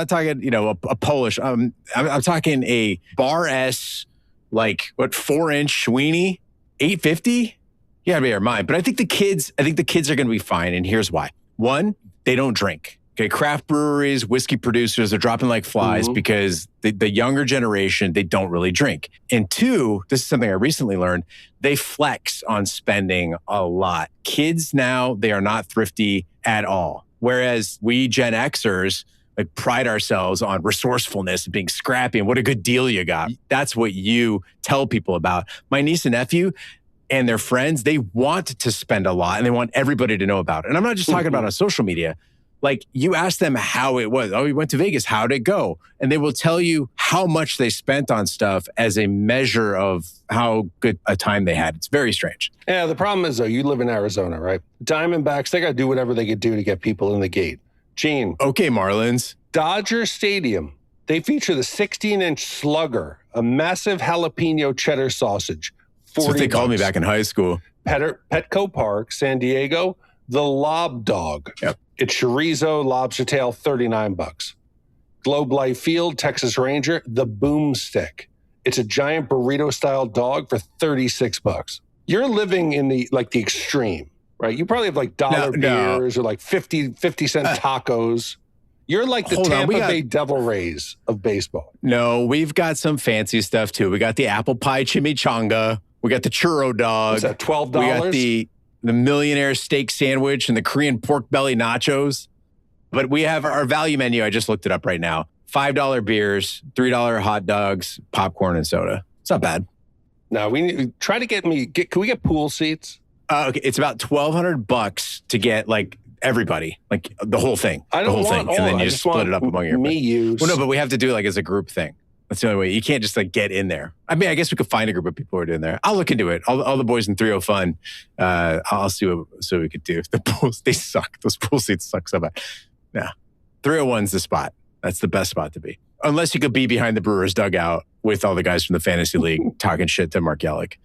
talking, a Polish. I'm talking a bar S, like 4-inch weenie, $8.50. You gotta be your mind. But I think the kids are going to be fine. And here's why. One, they don't drink. Okay, craft breweries, whiskey producers are dropping like flies because the younger generation, they don't really drink. And 2, this is something I recently learned, they flex on spending a lot. Kids now, they are not thrifty at all. Whereas we Gen Xers like pride ourselves on resourcefulness and being scrappy and what a good deal you got. That's what you tell people about. My niece and nephew and their friends, they want to spend a lot and they want everybody to know about it. And I'm not just talking about on social media. Like, you ask them how it was. Oh, we went to Vegas. How'd it go? And they will tell you how much they spent on stuff as a measure of how good a time they had. It's very strange. Yeah, the problem is, though, you live in Arizona, right? Diamondbacks, they got to do whatever they could do to get people in the gate. Gene. Okay, Marlins. Dodger Stadium, they feature the 16-inch Slugger, a massive jalapeno cheddar sausage. That's what they called me back in high school. Petco Park, San Diego, the Lob Dog. Yep. It's chorizo, lobster tail, $39. Globe Life Field, Texas Ranger, the Boomstick. It's a giant burrito-style dog for $36. You're living in the extreme, right? You probably have like dollar beers or like 50-cent tacos. You're like the Tampa Bay Devil Rays of baseball. No, we've got some fancy stuff too. We got the apple pie chimichanga. We got the churro dog. Is that $12? We got the millionaire steak sandwich and the Korean pork belly nachos. But we have our value menu. I just looked it up right now. $5 beers, $3 hot dogs, popcorn, and soda. It's not bad. No, can we get pool seats? Okay, it's about $1,200 to get like everybody, like the whole thing. I don't want all. And then you just split it up among your friends. Well, no, but we have to do it like as a group thing. That's the only way. You can't just like get in there. I mean, I guess we could find a group of people who are doing there. I'll look into it. All the boys in 30 Fun. I'll see what we could do. The pools, they suck. Those pool seats suck so bad. Nah, 301's the spot. That's the best spot to be. Unless you could be behind the Brewers dugout with all the guys from the fantasy league talking shit to Mark Yellick.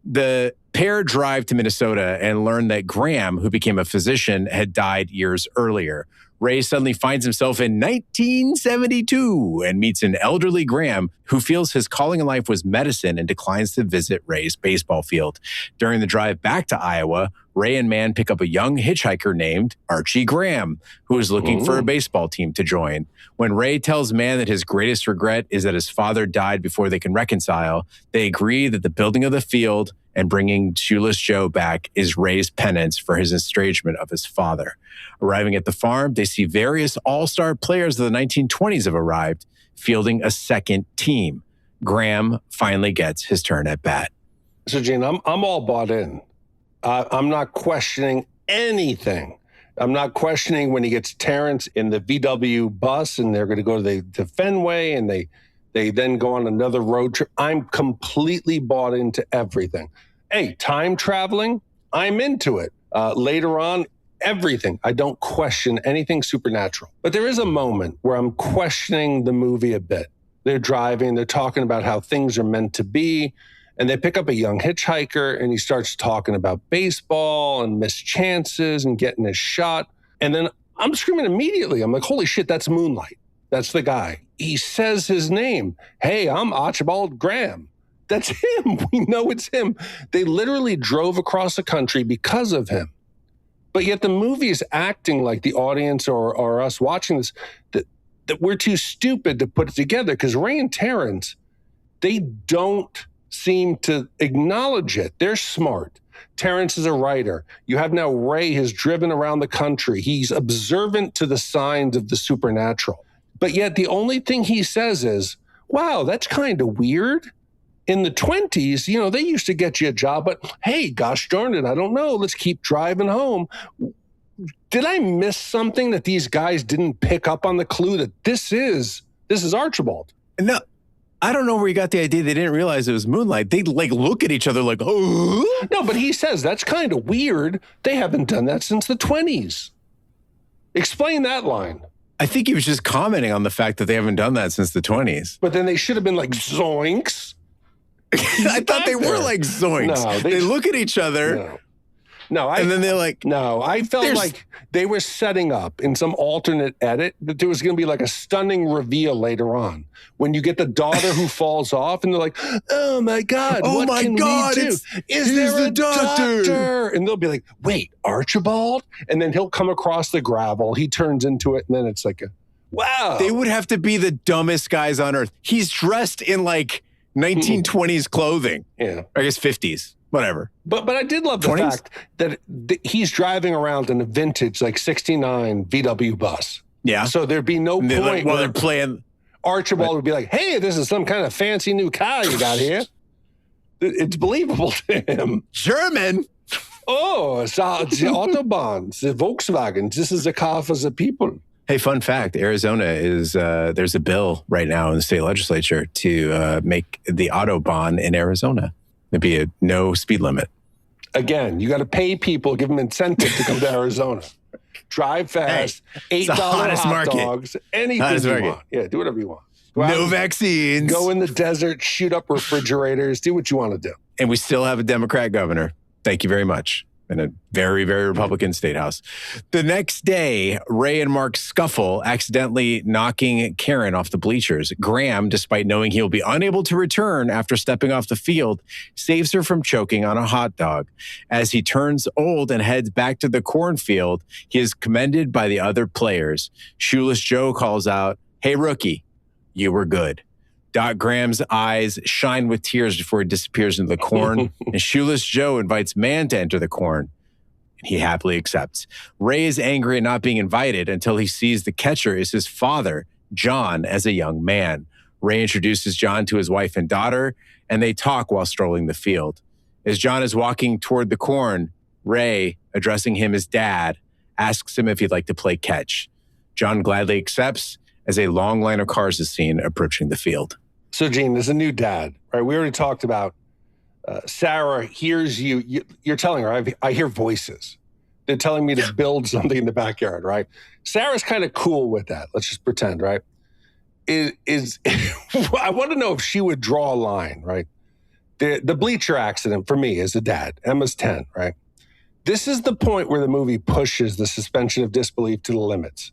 The pair drive to Minnesota and learn that Graham, who became a physician, had died years earlier. Ray suddenly finds himself in 1972 and meets an elderly Graham who feels his calling in life was medicine and declines to visit Ray's baseball field. During the drive back to Iowa, Ray and Mann pick up a young hitchhiker named Archie Graham, who is looking for a baseball team to join. When Ray tells Mann that his greatest regret is that his father died before they can reconcile, they agree that the building of the field and bringing Shoeless Joe back is Ray's penance for his estrangement of his father. Arriving at the farm, they see various all-star players of the 1920s have arrived, fielding a second team. Graham finally gets his turn at bat. So, Gene, I'm all bought in. I'm not questioning anything. I'm not questioning when he gets Terrence in the VW bus and they're going to go to the Fenway and they then go on another road trip. I'm completely bought into everything. Hey, time traveling, I'm into it. Later on, everything. I don't question anything supernatural. But there is a moment where I'm questioning the movie a bit. They're driving, they're talking about how things are meant to be, and they pick up a young hitchhiker and he starts talking about baseball and missed chances and getting his shot. And then I'm screaming immediately. I'm like, holy shit, that's Moonlight. That's the guy. He says his name. Hey, I'm Archibald Graham. That's him. We know it's him. They literally drove across the country because of him. But yet the movie is acting like the audience or us watching this, that we're too stupid to put it together because Ray and Terrence, they don't seem to acknowledge it. They're smart. Terrence is a writer. You have now Ray has driven around the country. He's observant to the signs of the supernatural. But yet the only thing he says is, wow, that's kind of weird. In the 20s, they used to get you a job, but hey, gosh darn it, I don't know. Let's keep driving home. Did I miss something that these guys didn't pick up on the clue that this is Archibald? No, I don't know where you got the idea. They didn't realize it was Moonlight. They look at each other like, oh. No, but he says that's kind of weird. They haven't done that since the 20s. Explain that line. I think he was just commenting on the fact that they haven't done that since the 20s. But then they should have been like, zoinks. I thought they were like zoinks. No, they look at each other. And then they're like... No, I felt like they were setting up in some alternate edit that there was going to be like a stunning reveal later on. When you get the daughter who falls off and they're like, oh my God, what can we do? Is there a doctor? And they'll be like, wait, Archibald? And then he'll come across the gravel. He turns into it and then it's like, wow. They would have to be the dumbest guys on earth. He's dressed in like 1920s clothing. Yeah. I guess 50s. Whatever. But I did love the 20s? Fact that he's driving around in a vintage, like 69 VW bus. Yeah. So there'd be no point while they're playing. Archibald would be like, hey, this is some kind of fancy new car you got here. It's believable to him. German. Oh, it's the Autobahn, the Volkswagen. This is a car for the people. Hey, fun fact, Arizona is, there's a bill right now in the state legislature to make the Autobahn in Arizona. It'd be a no speed limit. Again, you got to pay people, give them incentive to come to Arizona. Drive fast, $8 hot dogs, anything you want. Yeah, do whatever you want. No vaccines. Go in the desert, shoot up refrigerators, do what you want to do. And we still have a Democrat governor. Thank you very much. in a very, very Republican state house. The next day, Ray and Mark scuffle, accidentally knocking Karen off the bleachers. Graham, despite knowing he'll be unable to return after stepping off the field, saves her from choking on a hot dog. As he turns old and heads back to the cornfield, he is commended by the other players. Shoeless Joe calls out, "Hey, rookie, you were good." Doc Graham's eyes shine with tears before he disappears into the corn, and Shoeless Joe invites Man to enter the corn. He happily accepts. Ray is angry at not being invited until he sees the catcher is his father, John, as a young man. Ray introduces John to his wife and daughter, and they talk while strolling the field. As John is walking toward the corn, Ray, addressing him as Dad, asks him if he'd like to play catch. John gladly accepts as a long line of cars is seen approaching the field. So, Gene, there's a new dad, right? We already talked about Sarah hears you. You're telling her, I hear voices. They're telling me to build something in the backyard, right? Sarah's kind of cool with that. Let's just pretend, right? I want to know if she would draw a line, right? The bleacher accident for me as a dad, Emma's 10, right? This is the point where the movie pushes the suspension of disbelief to the limits.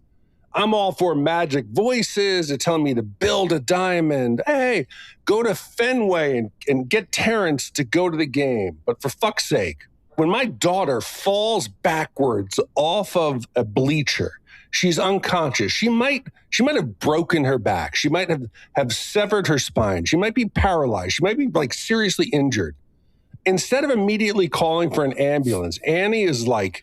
I'm all for magic voices. They're telling me to build a diamond. Hey, go to Fenway and get Terrence to go to the game. But for fuck's sake, when my daughter falls backwards off of a bleacher, she's unconscious. She might have broken her back. She might have severed her spine. She might be paralyzed. She might be like seriously injured. Instead of immediately calling for an ambulance, Annie is like,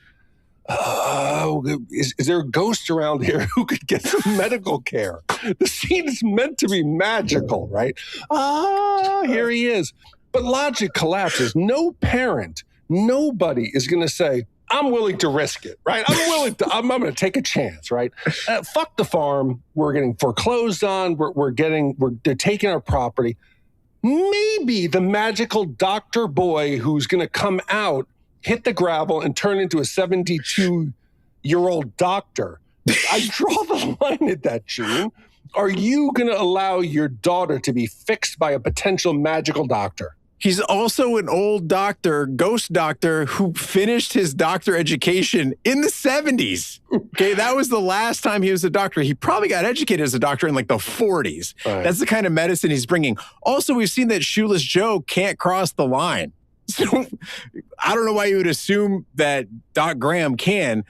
is there a ghost around here who could get some medical care? The scene is meant to be magical, right? Here he is. But logic collapses. No parent, nobody is going to say, I'm willing to risk it, right? I'm going to take a chance, right? Fuck the farm. We're getting foreclosed on. They're taking our property. Maybe the magical doctor boy who's going to come out, hit the gravel, and turn into a 72-year-old doctor. I draw the line at that, Gene. Are you going to allow your daughter to be fixed by a potential magical doctor? He's also an old doctor, ghost doctor, who finished his doctor education in the 70s. Okay, that was the last time he was a doctor. He probably got educated as a doctor in like the 40s. Right. That's the kind of medicine he's bringing. Also, we've seen that Shoeless Joe can't cross the line. So I don't know why you would assume that Doc Graham can.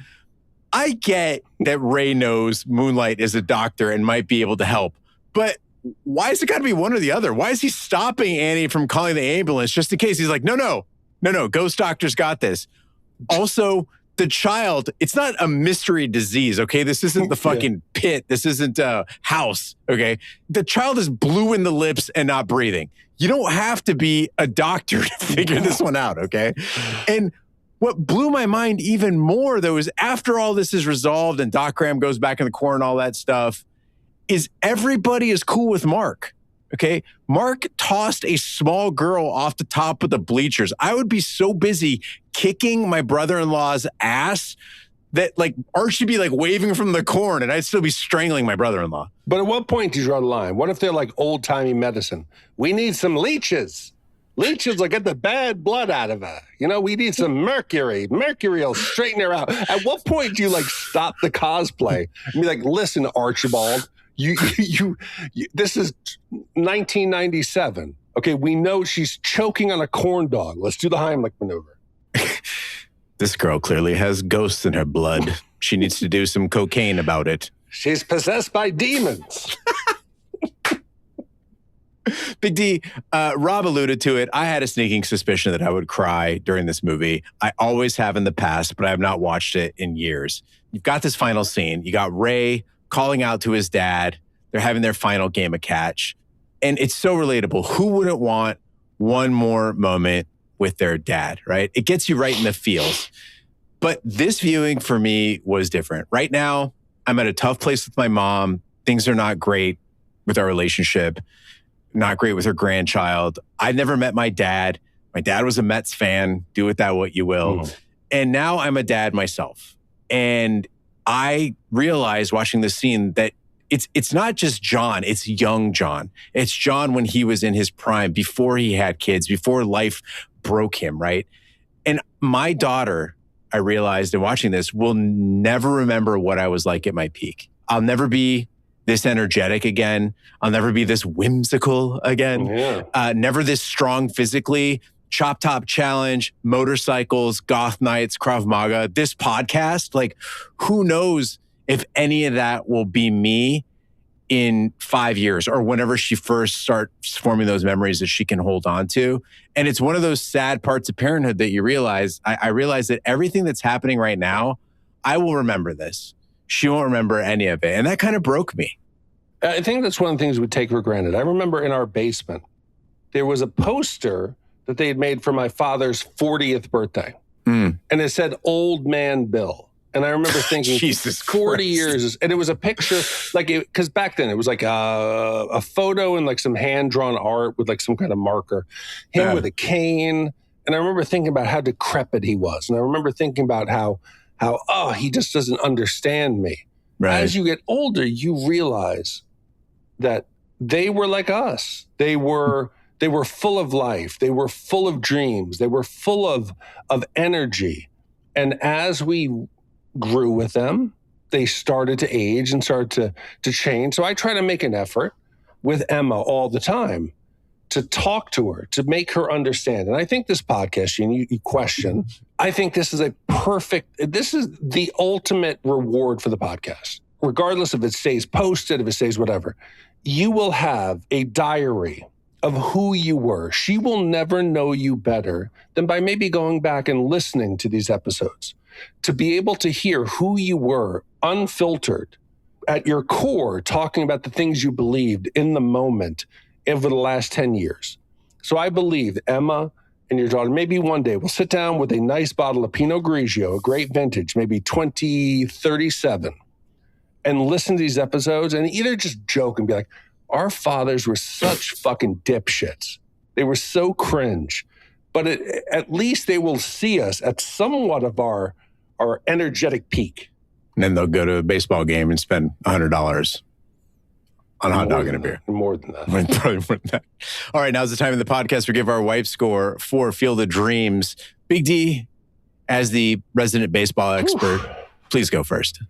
I get that Ray knows Moonlight is a doctor and might be able to help, but why is it got to be one or the other? Why is he stopping Annie from calling the ambulance just in case? He's like, no, ghost doctor's got this. Also, the child, it's not a mystery disease, okay? This isn't the fucking pit. This isn't a house, okay? The child is blue in the lips and not breathing. You don't have to be a doctor to figure this one out, okay? And what blew my mind even more, though, is after all this is resolved and Doc Graham goes back in the corner and all that stuff, is everybody is cool with Mark, okay? Mark tossed a small girl off the top of the bleachers. I would be so busy kicking my brother-in-law's ass that like Art should be like waving from the corn and I'd still be strangling my brother-in-law. But at what point do you draw the line? What if they're like old-timey medicine? We need some leeches. Leeches will get the bad blood out of her. You know, we need some mercury. Mercury will straighten her out. At what point do you like stop the cosplay and be like, listen, Archibald, you this is 1997. Okay, we know she's choking on a corn dog. Let's do the Heimlich maneuver. This girl clearly has ghosts in her blood. She needs to do some cocaine about it. She's possessed by demons. Big D, Rob alluded to it. I had a sneaking suspicion that I would cry during this movie. I always have in the past, but I have not watched it in years. You've got this final scene. You got Ray calling out to his dad. They're having their final game of catch. And it's so relatable. Who wouldn't want one more moment with their dad, right? It gets you right in the feels. But this viewing for me was different. Right now, I'm at a tough place with my mom. Things are not great with our relationship. Not great with her grandchild. I've never met my dad. My dad was a Mets fan. Do with that what you will. And now I'm a dad myself. And I realized watching this scene that it's not just John, it's young John. It's John when he was in his prime, before he had kids, before life broke him, right? And my daughter, I realized in watching this, will never remember what I was like at my peak. I'll never be this energetic again. I'll never be this whimsical again. Yeah. Never this strong physically. Chop Top Challenge, motorcycles, goth nights, Krav Maga, this podcast, like who knows if any of that will be me in 5 years or whenever she first starts forming those memories that she can hold on to. And it's one of those sad parts of parenthood that you realize, I realize that everything that's happening right now, I will remember this. She won't remember any of it. And that kind of broke me. I think that's one of the things we take for granted. I remember in our basement, there was a poster that they had made for my father's 40th birthday. And it said, Old Man Bill. And I remember thinking, Jesus 40 Christ. years. And it was a picture, like, because back then it was like a photo and like some hand-drawn art with like some kind of marker. Him with a cane. And I remember thinking about how decrepit he was. And I remember thinking about how he just doesn't understand me. Right. As you get older, you realize that they were like us. They were full of life. They were full of dreams. They were full of energy. And as we grew with them, they started to age and started to change. So I try to make an effort with Emma all the time to talk to her, to make her understand. And I think this podcast, you question, I think this is the ultimate reward for the podcast. Regardless if it stays posted, if it stays whatever, you will have a diary of who you were. She will never know you better than by maybe going back and listening to these episodes, to be able to hear who you were unfiltered at your core, talking about the things you believed in the moment over the last 10 years. So I believe Emma and your daughter, maybe one day we'll sit down with a nice bottle of Pinot Grigio, a great vintage, maybe 2037, and listen to these episodes and either just joke and be like, our fathers were such fucking dipshits. They were so cringe. But at least they will see us at somewhat of our energetic peak. And then they'll go to a baseball game and spend $100 on a hot dog and a beer. More than that. Probably more than that. All right, now's the time in the podcast we give our wife score for Field of Dreams. Big D, as the resident baseball expert, please go first.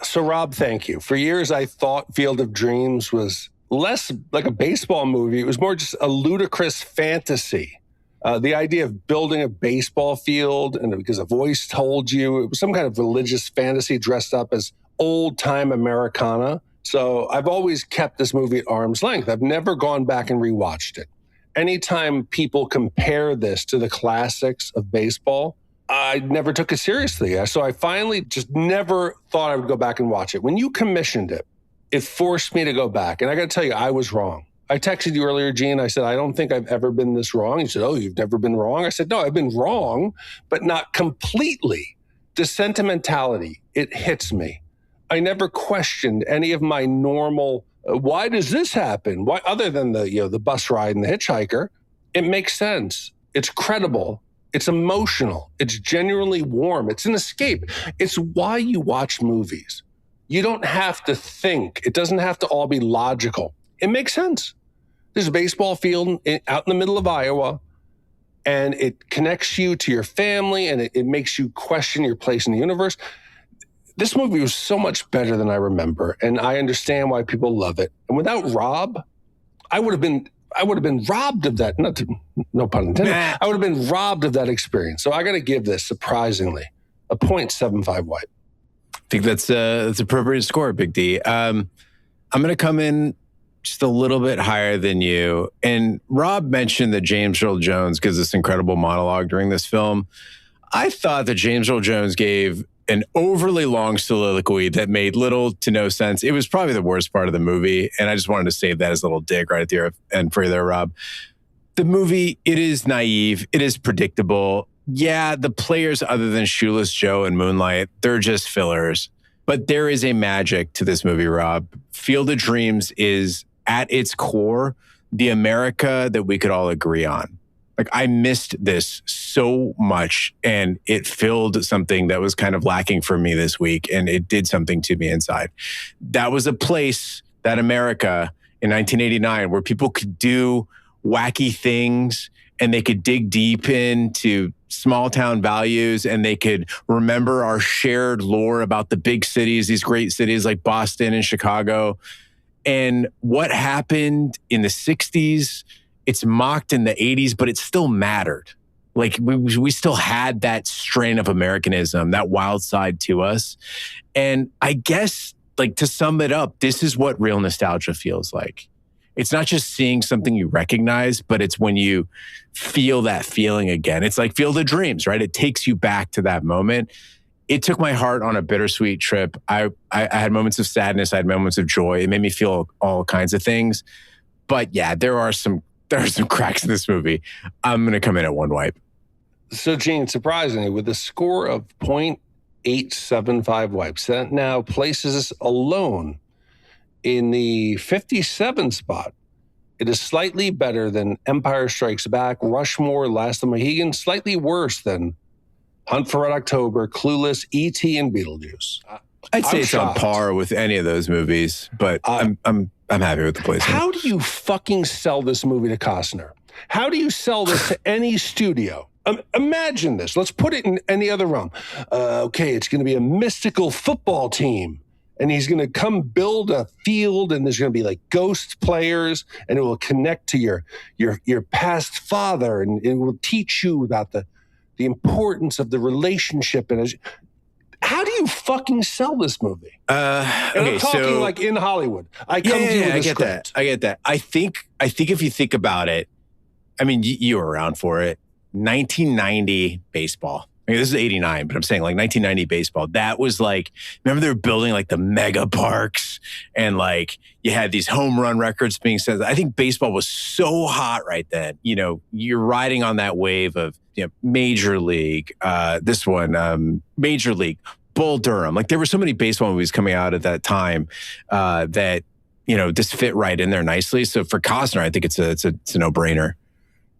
So Rob, thank you. For years, I thought Field of Dreams was less like a baseball movie. It was more just a ludicrous fantasy. The idea of building a baseball field and because a voice told you, it was some kind of religious fantasy dressed up as old-time Americana. So I've always kept this movie at arm's length. I've never gone back and rewatched it. Anytime people compare this to the classics of baseball, I never took it seriously. So I finally just never thought I would go back and watch it. When you commissioned it, it forced me to go back. And I got to tell you, I was wrong. I texted you earlier, Gene. I said, I don't think I've ever been this wrong. You said, oh, you've never been wrong? I said, no, I've been wrong, but not completely. The sentimentality, it hits me. I never questioned any of my normal, why does this happen? Why, other than the bus ride and the hitchhiker, it makes sense. It's credible. It's emotional. It's genuinely warm. It's an escape. It's why you watch movies. You don't have to think. It doesn't have to all be logical. It makes sense. There's a baseball field out in the middle of Iowa, and it connects you to your family, and it makes you question your place in the universe. This movie was so much better than I remember, and I understand why people love it. And without Rob, I would have been robbed of that. No pun intended. I would have been robbed of that experience. So I got to give this, surprisingly, a 0.75 white. I think that's appropriate score, Big D. I'm going to come in just a little bit higher than you. And Rob mentioned that James Earl Jones gives this incredible monologue during this film. I thought that James Earl Jones gave an overly long soliloquy that made little to no sense. It was probably the worst part of the movie. And I just wanted to save that as a little dig right at the end for you there, Rob. The movie, it is naive. It is predictable. Yeah, the players other than Shoeless Joe and Moonlight, they're just fillers. But there is a magic to this movie, Rob. Field of Dreams is, at its core, the America that we could all agree on. Like, I missed this so much, and it filled something that was kind of lacking for me this week, and it did something to me inside. That was a place, that America in 1989, where people could do wacky things, and they could dig deep into small town values and they could remember our shared lore about the big cities, these great cities like Boston and Chicago. And what happened in the 60s, it's mocked in the 80s, but it still mattered. Like we still had that strain of Americanism, that wild side to us. And I guess, like, to sum it up, this is what real nostalgia feels like. It's not just seeing something you recognize, but it's when you feel that feeling again. It's like Field of Dreams, right? It takes you back to that moment. It took my heart on a bittersweet trip. I had moments of sadness. I had moments of joy. It made me feel all kinds of things. But yeah, there are some cracks in this movie. I'm going to come in at one wipe. So, Gene, surprisingly, with a score of 0.875 wipes, that now places us alone in the 57 spot. It is slightly better than Empire Strikes Back, Rushmore, Last of the Mohegans, slightly worse than Hunt for Red October, Clueless, E.T., and Beetlejuice. I'd say it's on par with any of those movies, but I'm happy with the placement. How do you fucking sell this movie to Costner? How do you sell this to any studio? Imagine this. Let's put it in any other realm. Okay, it's going to be a mystical football team, and he's going to come build a field, and there's going to be like ghost players, and it will connect to your past father, and it will teach you about the importance of the relationship. And how do you fucking sell this movie? And I'm talking like in Hollywood. I come to you with a script. I get that. I think if you think about it, I mean, you were around for it. 1990 baseball. I mean, this is 89, but I'm saying like 1990 baseball. That was like, remember they were building like the mega parks and like you had these home run records being set. I think baseball was so hot right then. You know, you're riding on that wave of, you know, Major League, Major League, Bull Durham. Like there were so many baseball movies coming out at that time that, you know, just fit right in there nicely. So for Costner, I think it's a no-brainer.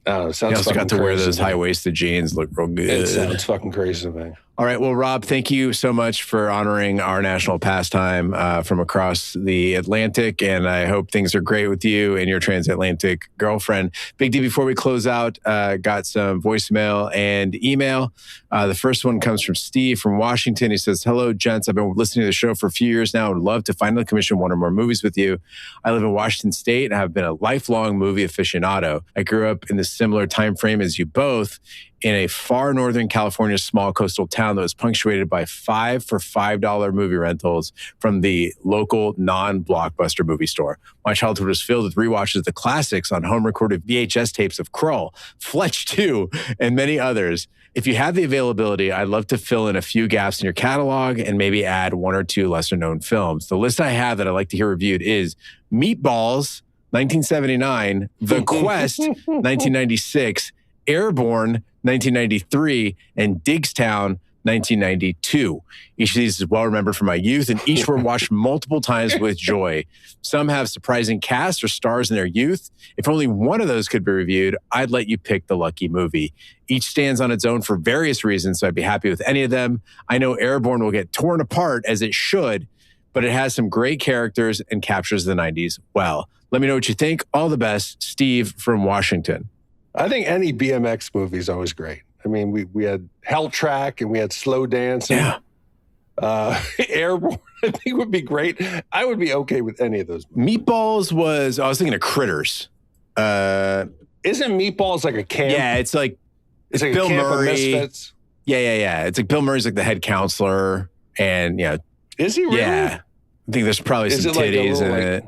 Oh, he also got to wear those high-waisted jeans, look real good. It sounds fucking crazy to me. All right, well, Rob, thank you so much for honoring our national pastime from across the Atlantic, and I hope things are great with you and your transatlantic girlfriend. Big D, before we close out, got some voicemail and email. The first one comes from Steve from Washington. He says, hello, gents. I've been listening to the show for a few years now and would love to finally commission one or more movies with you. I live in Washington State and have been a lifelong movie aficionado. I grew up in the similar time frame as you both, in a far northern California small coastal town that was punctuated by 5 for $5 movie rentals from the local non-blockbuster movie store. My childhood was filled with rewatches of the classics on home-recorded VHS tapes of Krull, Fletch 2, and many others. If you have the availability, I'd love to fill in a few gaps in your catalog and maybe add 1 or 2 lesser-known films. The list I have that I'd like to hear reviewed is Meatballs, 1979, The Quest, 1996, Airborne, 1993, and Diggstown, 1992. Each of these is well remembered from my youth, and each were watched multiple times with joy. Some have surprising casts or stars in their youth. If only one of those could be reviewed, I'd let you pick the lucky movie. Each stands on its own for various reasons, so I'd be happy with any of them. I know Airborne will get torn apart, as it should, but it has some great characters and captures the 90s well. Let me know what you think. All the best, Steve from Washington. I think any BMX movie is always great. I mean, we had Hell Track and we had Slow Dancing. Yeah. Airborne, I think would be great. I would be okay with any of those movies. Meatballs was, I was thinking of Critters. Isn't Meatballs like a camp? Yeah, it's like like Bill a camp Murray. Of misfits. Yeah. It's like Bill Murray's like the head counselor. And, you know. Is he really? Yeah. I think there's probably some titties in it.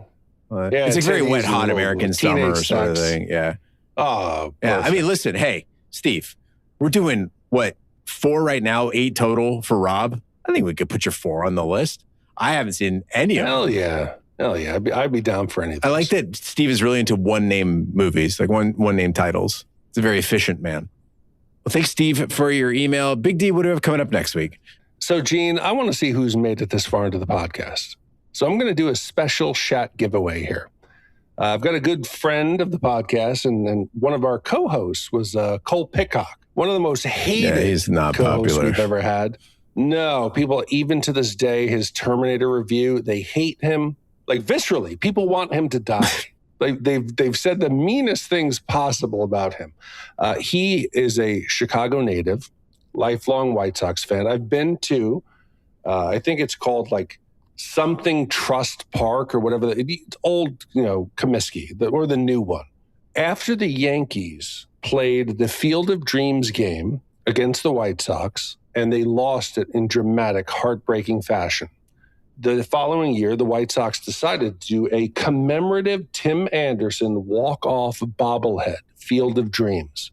Yeah, it's like very wet, hot American summer sort of thing. Yeah. Oh, yeah. perfect. I mean, listen, hey, Steve, we're doing what, 4 right now, 8 total for Rob. I think we could put your 4 on the list. I haven't seen any of them. Hell yeah. I'd be down for any of those. I like that Steve is really into one-name movies, like one-name titles. He's a very efficient man. Well, thanks, Steve, for your email. Big D, what do we have coming up next week? So, Gene, I want to see who's made it this far into the podcast. So I'm going to do a special Shat giveaway here. I've got a good friend of the podcast, and one of our co-hosts was Cole Pickhock, one of the most hated he's not co-hosts popular. we've ever had. No, people, even to this day, his Terminator review, they hate him. Like, viscerally, people want him to die. They've said the meanest things possible about him. He is a Chicago native, lifelong White Sox fan. I've been to, I think it's called like something Trust Park or whatever. It's old, Comiskey, or the new one. After the Yankees played the Field of Dreams game against the White Sox, and they lost it in dramatic, heartbreaking fashion. The following year, the White Sox decided to do a commemorative Tim Anderson walk-off bobblehead, Field of Dreams.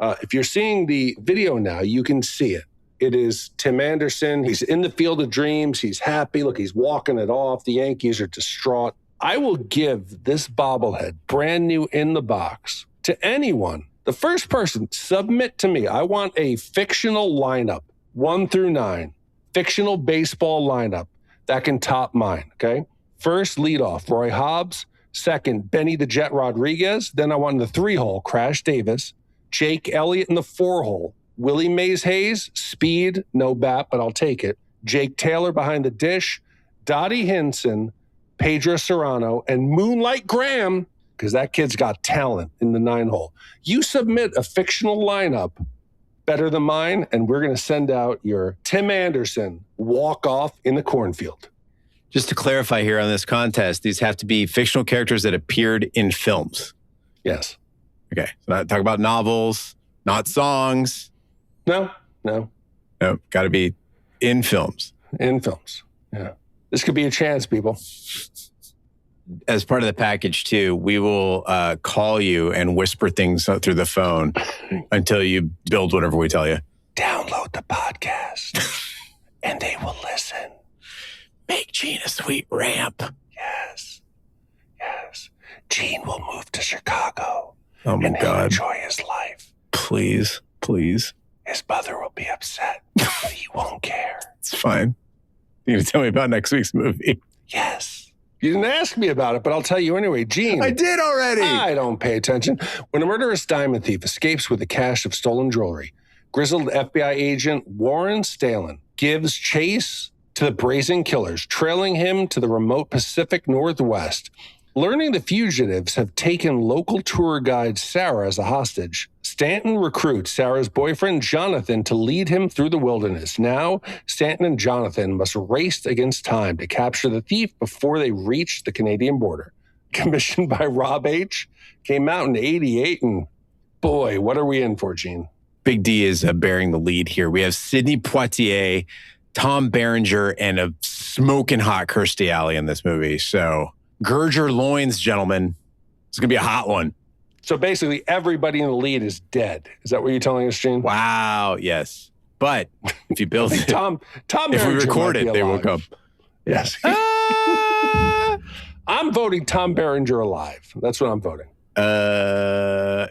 If you're seeing the video now, you can see it. It is Tim Anderson. He's in the Field of Dreams. He's happy. Look, he's walking it off. The Yankees are distraught. I will give this bobblehead, brand new in the box, to anyone. The first person, submit to me. I want a fictional lineup, 1 through 9, fictional baseball lineup that can top mine, okay? First, leadoff, Roy Hobbs. Second, Benny the Jet Rodriguez. Then I want in the 3-hole, Crash Davis. Jake Elliott in the 4-hole. Willie Mays Hayes, speed, no bat, but I'll take it. Jake Taylor behind the dish. Dottie Hinson, Pedro Serrano, and Moonlight Graham, because that kid's got talent in the 9-hole. You submit a fictional lineup better than mine, and we're going to send out your Tim Anderson walk-off in the cornfield. Just to clarify here on this contest, these have to be fictional characters that appeared in films. Yes. Okay. So not talk about novels, not songs. No. Got to be in films. In films, yeah. This could be a chance, people. As part of the package, too, we will call you and whisper things through the phone until you build whatever we tell you. Download the podcast, and they will listen. Make Gene a sweet ramp. Yes. Gene will move to Chicago. Oh, my God. And enjoy his life. Please. His mother will be upset, but he won't care. It's fine. You're going to tell me about next week's movie? Yes. You didn't ask me about it, but I'll tell you anyway. Gene. I did already. I don't pay attention. When a murderous diamond thief escapes with a cache of stolen jewelry, grizzled FBI agent Warren Stalin gives chase to the brazen killers, trailing him to the remote Pacific Northwest. Learning the fugitives have taken local tour guide Sarah as a hostage, Stanton recruits Sarah's boyfriend Jonathan to lead him through the wilderness. Now, Stanton and Jonathan must race against time to capture the thief before they reach the Canadian border. Commissioned by Rob H., came out in '88, and boy, what are we in for, Gene? Big D is bearing the lead here. We have Sidney Poitier, Tom Berenger, and a smoking hot Kirstie Alley in this movie. So gird your loins, gentlemen. It's going to be a hot one. So basically, everybody in the lead is dead. Is that what you're telling us, Gene? Wow, yes. But if you build it, Tom if we record it, they will come. Yes. I'm voting Tom Berenger alive. That's what I'm voting.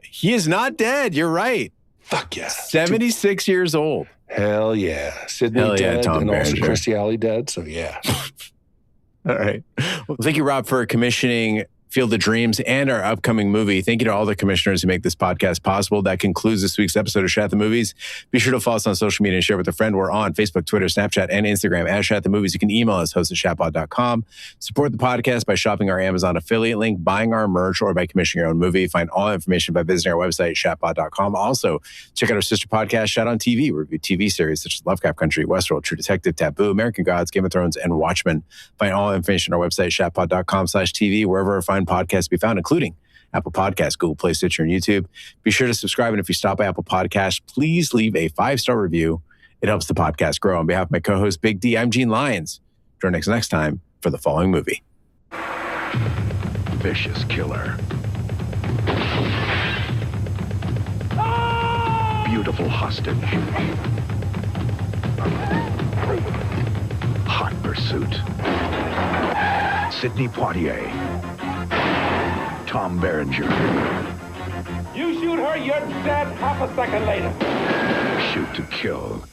He is not dead. You're right. Fuck yeah. 76 years old. Hell yeah. Sidney dead, Tom and Berenger. Also Kirstie Alley dead, so yeah. All right. Well, thank you, Rob, for commissioning Field of Dreams and our upcoming movie. Thank you to all the commissioners who make this podcast possible. That concludes this week's episode of Shat The Movies. Be sure to follow us on social media and share with a friend. We're on Facebook, Twitter, Snapchat, and Instagram at Shat The Movies. You can email us, host@shatpod.com. Support the podcast by shopping our Amazon affiliate link, buying our merch, or by commissioning your own movie. Find all information by visiting our website, shatpod.com. Also, check out our sister podcast, Shat on TV. We review TV series such as Lovecraft Country, Westworld, True Detective, Taboo, American Gods, Game of Thrones, and Watchmen. Find all information on our website, shatpod.com/TV, wherever fine podcasts be found, including Apple Podcasts, Google Play, Stitcher, and YouTube. Be sure to subscribe, and if you stop by Apple Podcasts, please leave a 5-star review. It helps the podcast grow. On behalf of my co-host, Big D, I'm Gene Lyons. Join us next time for the following movie. Vicious killer. Beautiful hostage. Hot pursuit. Sidney Poitier. Tom Berenger. You shoot her, you're dead half a second later. Shoot to kill.